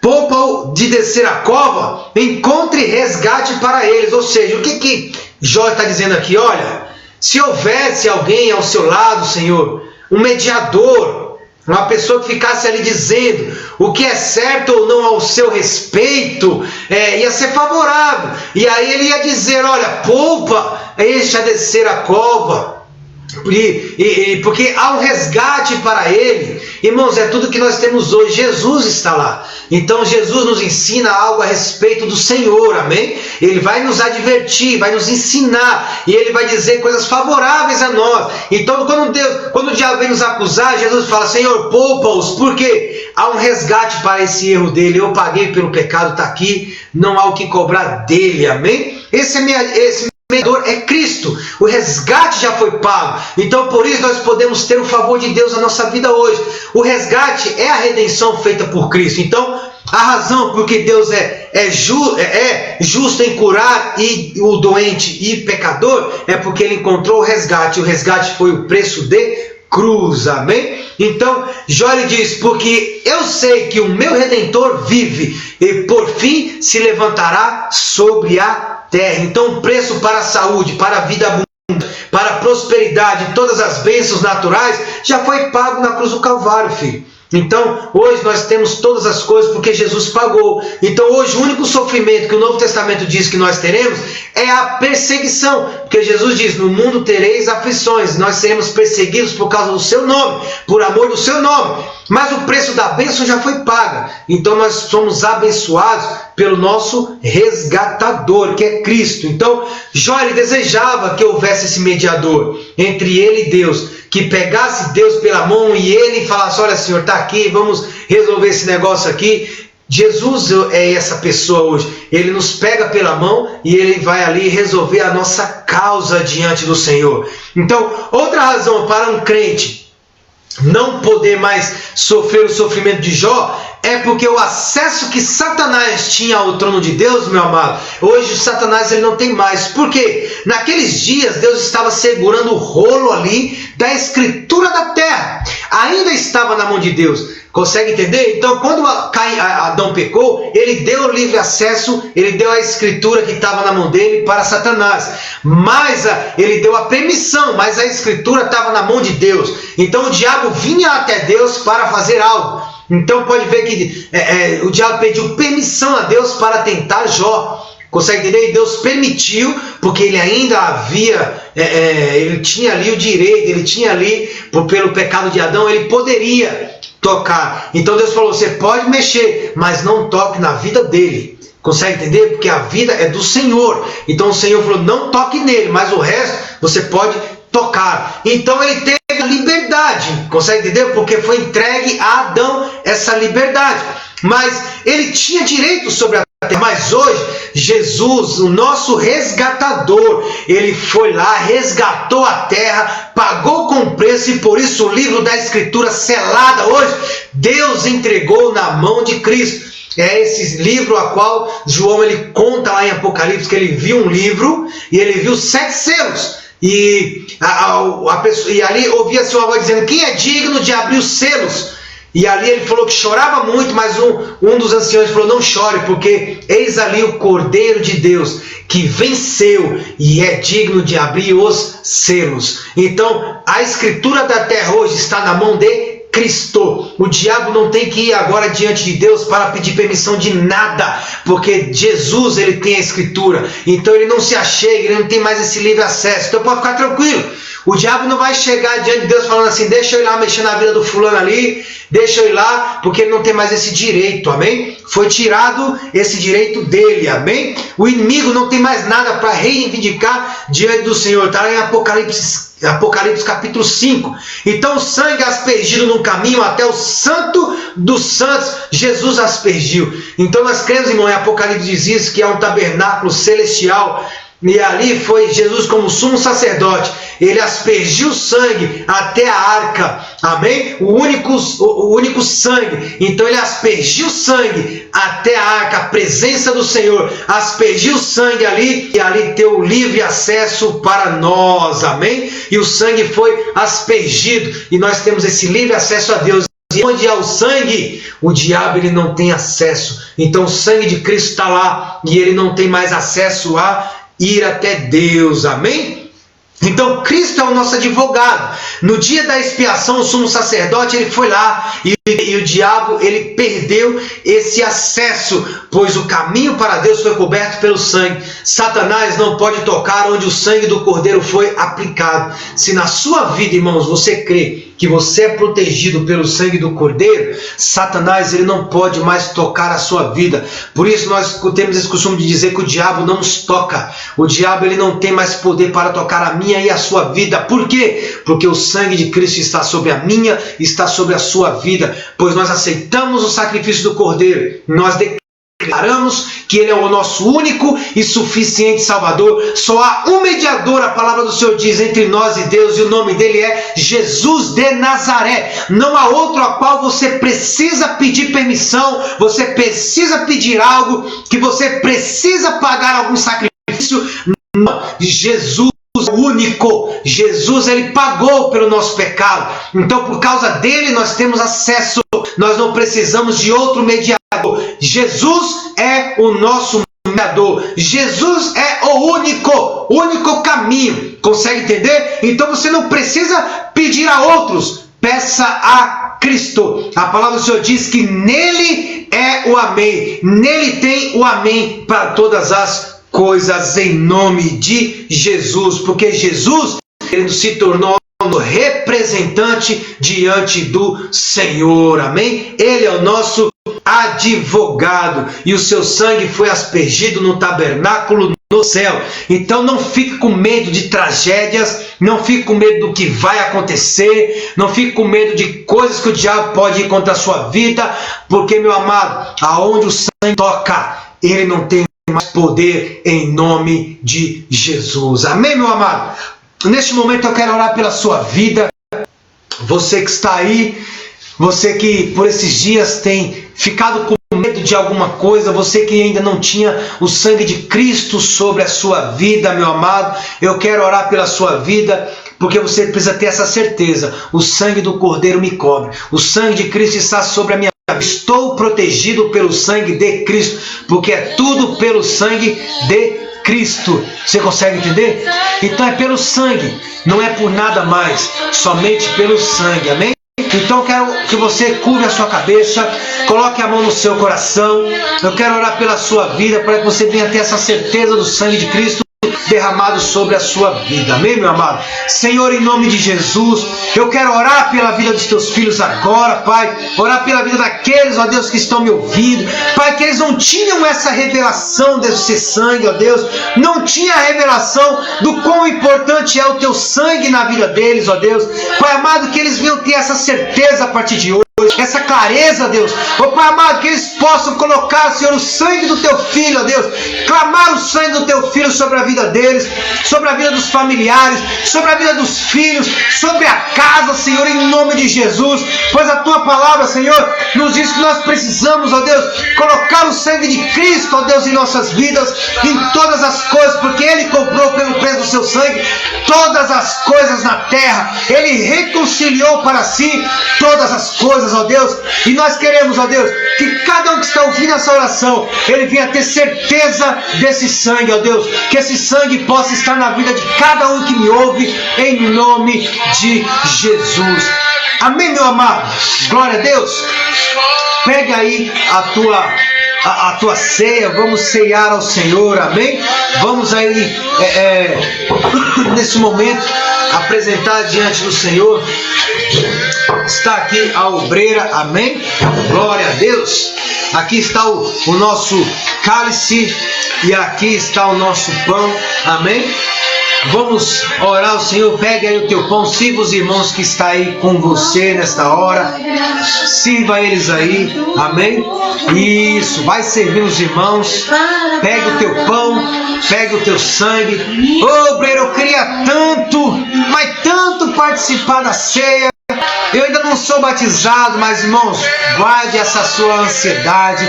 poupa-o de descer a cova, encontre resgate para eles. Ou seja, o que Jó está dizendo aqui? Olha, se houvesse alguém ao seu lado, Senhor, um mediador, uma pessoa que ficasse ali dizendo o que é certo ou não ao seu respeito, ia ser favorável. E aí ele ia dizer: olha, poupa, deixa descer a cova. Porque há um resgate para ele. Irmãos, é tudo que nós temos hoje. Jesus está lá. Então Jesus nos ensina algo a respeito do Senhor, amém? Ele vai nos advertir, vai nos ensinar, e ele vai dizer coisas favoráveis a nós. Então quando o diabo vem nos acusar, Jesus fala: Senhor, poupa-os, porque há um resgate para esse erro dele. Eu paguei pelo pecado, está aqui, não há o que cobrar dele, amém? Esse mediador é Cristo, o resgate já foi pago. Então por isso nós podemos ter o favor de Deus na nossa vida hoje. O resgate é a redenção feita por Cristo. Então a razão porque Deus é justo em curar o doente e pecador é porque ele encontrou o resgate. O resgate foi o preço de cruz, amém? Então Jó lhe diz: porque eu sei que o meu Redentor vive e por fim se levantará sobre a terra. Então o preço para a saúde, para a vida abundante, para a prosperidade, todas as bênçãos naturais já foi pago na cruz do Calvário, filho. Então hoje nós temos todas as coisas porque Jesus pagou. Então hoje o único sofrimento que o Novo Testamento diz que nós teremos é a perseguição, porque Jesus diz: no mundo tereis aflições, nós seremos perseguidos por causa do seu nome, por amor do seu nome. Mas o preço da bênção já foi pago. Então nós somos abençoados pelo nosso resgatador, que é Cristo. Então Jó ele desejava que houvesse esse mediador entre ele e Deus, que pegasse Deus pela mão e ele falasse: olha, Senhor, está aqui, vamos resolver esse negócio aqui. Jesus é essa pessoa hoje. Ele nos pega pela mão e ele vai ali resolver a nossa causa diante do Senhor. Então, outra razão para um crente não poder mais sofrer o sofrimento de Jó é porque o acesso que Satanás tinha ao trono de Deus, meu amado, hoje Satanás ele não tem mais. Por quê? Naqueles dias Deus estava segurando o rolo ali da escritura da terra. Ainda estava na mão de Deus. Consegue entender? Então quando Adão pecou, ele deu o livre acesso, ele deu a escritura que estava na mão dele para Satanás. Mas ele deu a permissão, mas a escritura estava na mão de Deus. Então o diabo vinha até Deus para fazer algo. Então pode ver que o diabo pediu permissão a Deus para tentar Jó. Consegue entender? E Deus permitiu, porque ele ainda havia, ele tinha ali o direito, ele tinha ali, pelo pecado de Adão, ele poderia tocar. Então Deus falou: você pode mexer, mas não toque na vida dele. Consegue entender? Porque a vida é do Senhor. Então o Senhor falou: não toque nele, mas o resto você pode tocar. Então ele teve a liberdade. Consegue entender? Porque foi entregue a Adão essa liberdade. Mas ele tinha direito sobre a terra. Mas hoje, Jesus, o nosso resgatador, ele foi lá, resgatou a terra, pagou com preço, e por isso o livro da Escritura selada hoje, Deus entregou na mão de Cristo. É esse livro a qual João ele conta lá em Apocalipse, que ele viu um livro e ele viu 7 selos. E ali ouvia-se uma voz dizendo: quem é digno de abrir os selos? E ali ele falou que chorava muito, mas um dos anciões falou: não chore, porque eis ali o Cordeiro de Deus, que venceu e é digno de abrir os selos. Então, a escritura da terra hoje está na mão de Cristo. O diabo não tem que ir agora diante de Deus para pedir permissão de nada, porque Jesus, ele tem a escritura. Então ele não se achega, ele não tem mais esse livre acesso. Então pode ficar tranquilo. O diabo não vai chegar diante de Deus falando assim: deixa eu ir lá mexer na vida do fulano ali, deixa eu ir lá, porque ele não tem mais esse direito, amém? Foi tirado esse direito dele, amém? O inimigo não tem mais nada para reivindicar diante do Senhor. Está lá em Apocalipse capítulo 5. Então o sangue aspergido no caminho até o santo dos santos, Jesus aspergiu. Então nós cremos, irmão, em Apocalipse diz isso, que é um tabernáculo celestial. E ali foi Jesus como sumo sacerdote. Ele aspergiu sangue até a arca. Amém? O único sangue. Então ele aspergiu sangue até a arca, a presença do Senhor. Aspergiu sangue ali e ali deu livre acesso para nós. Amém? E o sangue foi aspergido e nós temos esse livre acesso a Deus. E onde há o sangue, o diabo ele não tem acesso. Então o sangue de Cristo está lá e ele não tem mais acesso a ir até Deus, amém? Então Cristo é o nosso advogado. No dia da expiação, o sumo sacerdote ele foi lá e o diabo ele perdeu esse acesso, pois o caminho para Deus foi coberto pelo sangue. Satanás não pode tocar onde o sangue do Cordeiro foi aplicado. Se na sua vida, irmãos, você crê que você é protegido pelo sangue do Cordeiro, Satanás ele não pode mais tocar a sua vida. Por isso nós temos esse costume de dizer que o diabo não nos toca. O diabo ele não tem mais poder para tocar a minha e a sua vida. Por quê? Porque o sangue de Cristo está sobre a minha, está sobre a sua vida. Pois nós aceitamos o sacrifício do Cordeiro. Nós declaramos que Ele é o nosso único e suficiente Salvador. Só há um mediador, a palavra do Senhor diz, entre nós e Deus, e o nome dele é Jesus de Nazaré. Não há outro a qual você precisa pedir permissão, você precisa pedir algo, que você precisa pagar algum sacrifício. Não, Jesus é o único. Jesus ele pagou pelo nosso pecado. Então por causa dele nós temos acesso. Nós não precisamos de outro mediador. Jesus é o nosso mediador. Jesus é o único caminho. Consegue entender? Então você não precisa pedir a outros. Peça a Cristo. A palavra do Senhor diz que nele é o amém. Nele tem o amém para todas as coisas, em nome de Jesus. Porque Jesus ele se tornou representante diante do Senhor, amém? Ele é o nosso advogado e o seu sangue foi aspergido no tabernáculo no céu. Então não fique com medo de tragédias, não fique com medo do que vai acontecer, não fique com medo de coisas que o diabo pode ir contra a sua vida, porque, meu amado, aonde o sangue toca, ele não tem mais poder, em nome de Jesus, amém, meu amado? Neste momento eu quero orar pela sua vida, você que está aí, você que por esses dias tem ficado com medo de alguma coisa, você que ainda não tinha o sangue de Cristo sobre a sua vida, meu amado, eu quero orar pela sua vida, porque você precisa ter essa certeza, o sangue do Cordeiro me cobre, o sangue de Cristo está sobre a minha vida, estou protegido pelo sangue de Cristo, porque é tudo pelo sangue de Cristo. Você consegue entender? Então é pelo sangue, não é por nada mais, somente pelo sangue, amém? Então eu quero que você curve a sua cabeça, coloque a mão no seu coração, eu quero orar pela sua vida, para que você venha ter essa certeza do sangue de Cristo derramado sobre a sua vida, amém, meu amado? Senhor, em nome de Jesus, eu quero orar pela vida dos teus filhos agora, Pai, orar pela vida daqueles, ó Deus, que estão me ouvindo, Pai, que eles não tinham essa revelação desse sangue, ó Deus, não tinha a revelação do quão importante é o teu sangue na vida deles, ó Deus, Pai amado, que eles venham ter essa certeza a partir de hoje, essa clareza, Deus, ó Pai amado, que eles possam colocar, Senhor, o sangue do teu filho, ó Deus, clamar o sangue do teu filho sobre a vida deles, sobre a vida dos familiares, sobre a vida dos filhos, sobre a casa, Senhor, em nome de Jesus, pois a tua palavra, Senhor, nos diz que nós precisamos, ó Deus, colocar o sangue de Cristo, ó Deus, em nossas vidas, em todas as coisas, porque Ele comprou pelo preço do seu sangue todas as coisas na terra, Ele reconciliou para si todas as coisas, coisas, ó Deus. E nós queremos, ó Deus, que cada um que está ouvindo essa oração, ele venha ter certeza desse sangue, ó Deus. Que esse sangue possa estar na vida de cada um que me ouve, em nome de Jesus. Amém, meu amado? Glória a Deus. Pega aí a tua ceia, vamos ceiar ao Senhor, amém? Vamos aí, nesse momento, apresentar diante do Senhor. Está aqui a obreira, amém? Glória a Deus. Aqui está o nosso cálice e aqui está o nosso pão, amém? Vamos orar ao Senhor. Pega aí o teu pão, sirva os irmãos que estão aí com você nesta hora, sirva eles aí, amém? Isso, vai servir os irmãos. Pega o teu pão, pega o teu sangue. Ô, obreiro, eu queria tanto, mas tanto participar da ceia. Eu ainda não sou batizado, mas irmãos, guarde essa sua ansiedade,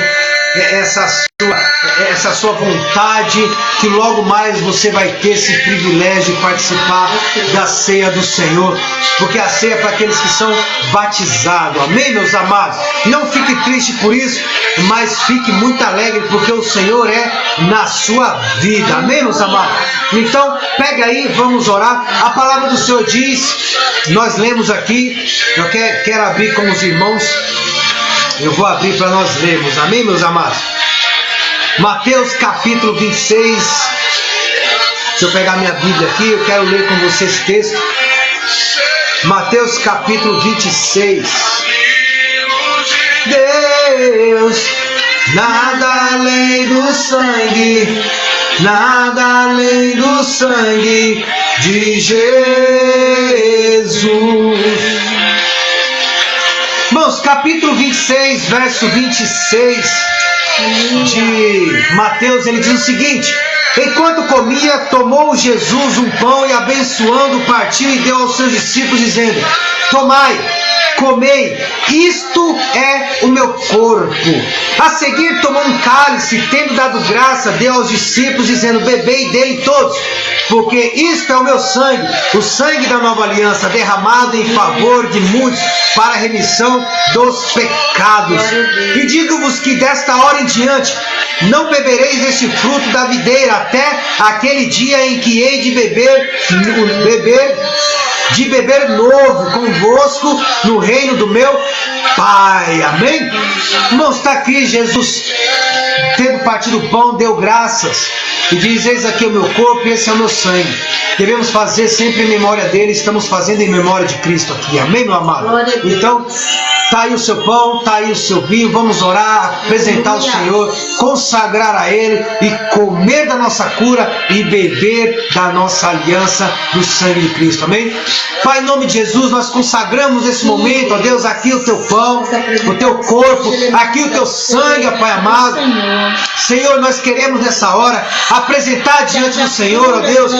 essa sua vontade, que logo mais você vai ter esse privilégio de participar da ceia do Senhor, porque a ceia é para aqueles que são batizados, amém, meus amados? Não fique triste por isso, mas fique muito alegre, porque o Senhor é na sua vida, amém, meus amados? Então, pega aí, vamos orar. A palavra do Senhor diz, nós lemos aqui, eu quero abrir com os irmãos. Eu vou abrir para nós lermos, amém, meus amados? Mateus capítulo 26. Deixa eu pegar minha Bíblia aqui, eu quero ler com vocês esse texto. Mateus capítulo 26. Deus, nada além do sangue, nada além do sangue de Jesus. Irmãos, capítulo 26, verso 26 de Mateus, ele diz o seguinte: enquanto comia, tomou Jesus um pão e abençoando, partiu e deu aos seus discípulos, dizendo: tomai, comei, isto é o meu corpo. A seguir tomou um cálice, tendo dado graça, deu aos discípulos, dizendo: bebei dele todos, porque isto é o meu sangue, o sangue da nova aliança, derramado em favor de muitos para a remissão dos pecados. E digo-vos que desta hora em diante não bebereis deste fruto da videira, até aquele dia em que hei de beber novo convosco no reino do meu Pai. Amém? Irmãos, está aqui Jesus, tendo partido o pão, deu graças e diz: eis aqui o meu corpo e esse é o meu sangue. Devemos fazer sempre em memória dele. Estamos fazendo em memória de Cristo aqui, amém, meu amado? Então, está aí o seu pão, está aí o seu vinho. Vamos orar, apresentar ao Senhor, consagrar a Ele e comer da nossa cura e beber da nossa aliança do sangue de Cristo, amém? Pai, em nome de Jesus, nós consagramos esse momento, ó Deus, aqui o teu pão, o teu corpo, aqui o teu sangue, ó Pai amado. Senhor, nós queremos nessa hora apresentar diante do Senhor, ó Deus,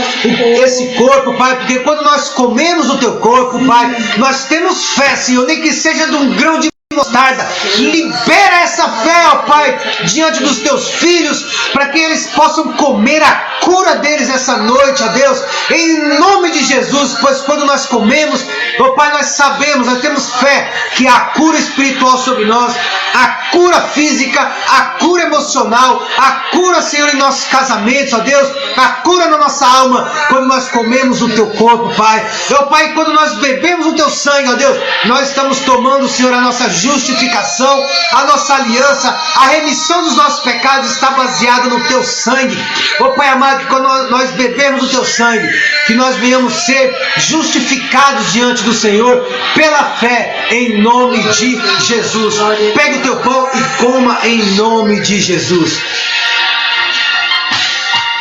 esse corpo, Pai, porque quando nós comemos o teu corpo, Pai, nós temos fé, Senhor, nem que seja de um grão de mostarda. Libera essa fé, ó Pai, diante dos teus filhos, para que eles possam comer a cura deles essa noite, ó Deus, em nome de Jesus. Pois quando nós comemos, ó Pai, nós sabemos, nós temos fé que a cura espiritual sobre nós, a cura física, a cura emocional, a cura, Senhor, em nossos casamentos, ó Deus, a cura na nossa alma, quando nós comemos o teu corpo, Pai. Ó Pai, quando nós bebemos o teu sangue, ó Deus, nós estamos tomando, Senhor, a nossa justificação, a nossa aliança, a remissão dos nossos pecados está baseada no teu sangue. Ó Pai amado, que quando nós bebemos o teu sangue, que nós venhamos ser justificados diante do Senhor pela fé, em nome de Jesus. Pegue o teu pão e coma em nome de Jesus.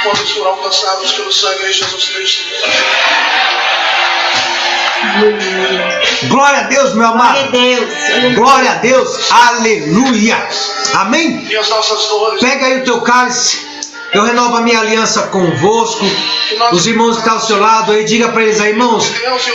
Quando foram alcançados pelo sangue de Jesus Cristo. Glória a Deus, meu amado. Glória a Deus. Glória a Deus. Aleluia. Amém? E as nossas dores. Pega aí o teu cálice. Eu renovo a minha aliança convosco. Os irmãos que estão ao seu lado aí, diga para eles aí: irmãos,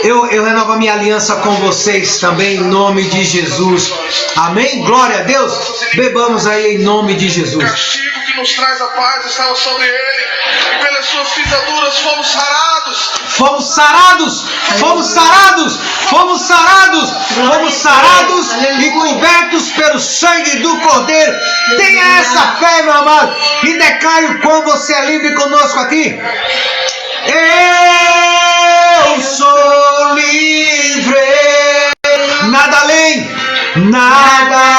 eu renovo a minha aliança com vocês também, em nome de Jesus. Amém? Glória a Deus. Bebamos aí em nome de O Jesus. castigo que nos traz a paz estava sobre ele, e pelas suas pisaduras fomos sarados. Fomos sarados, fomos sarados, fomos sarados. fomos sarados e cobertos pelo sangue do Cordeiro. Tenha essa fé, meu amado, e declare o quão você é livre conosco aqui. Eu sou livre, nada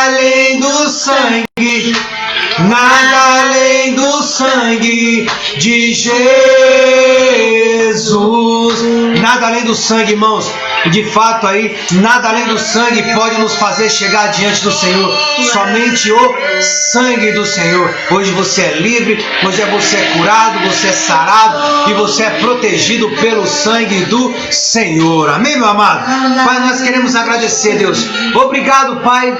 além do sangue, nada além do sangue de Jesus. Nada além do sangue, irmãos. De fato aí, nada além do sangue pode nos fazer chegar diante do Senhor. Somente o sangue do Senhor. Hoje você é livre, hoje você é curado, você é sarado e você é protegido pelo sangue do Senhor. Amém, meu amado? Pai, nós queremos agradecer, Deus. Obrigado, Pai,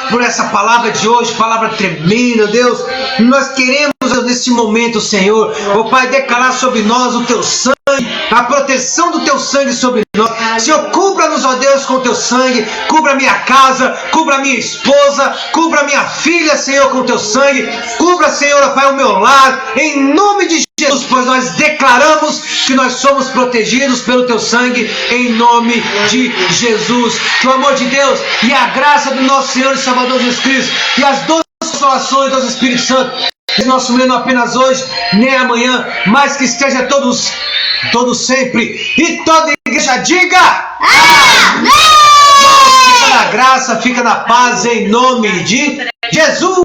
por essa palavra de hoje, palavra tremenda, Deus. Nós queremos nesse momento, Senhor, ó Pai, declarar sobre nós o Teu sangue, a proteção do Teu sangue sobre nós. Senhor, cubra-nos, ó Deus, com o Teu sangue, cubra minha casa, cubra minha esposa, cubra minha filha, Senhor, com o Teu sangue, cubra, Senhor, ó Pai, o meu lar, em nome de Jesus, pois nós declaramos que nós somos protegidos pelo Teu sangue, em nome de Jesus. Que o amor de Deus e a graça do nosso Senhor e Salvador Jesus Cristo e as doces consolações do Espírito Santo em nosso meio, não apenas hoje, nem amanhã, mas que esteja todos sempre. E toda igreja diga amém! Fica na graça, fica na paz, em nome de Jesus.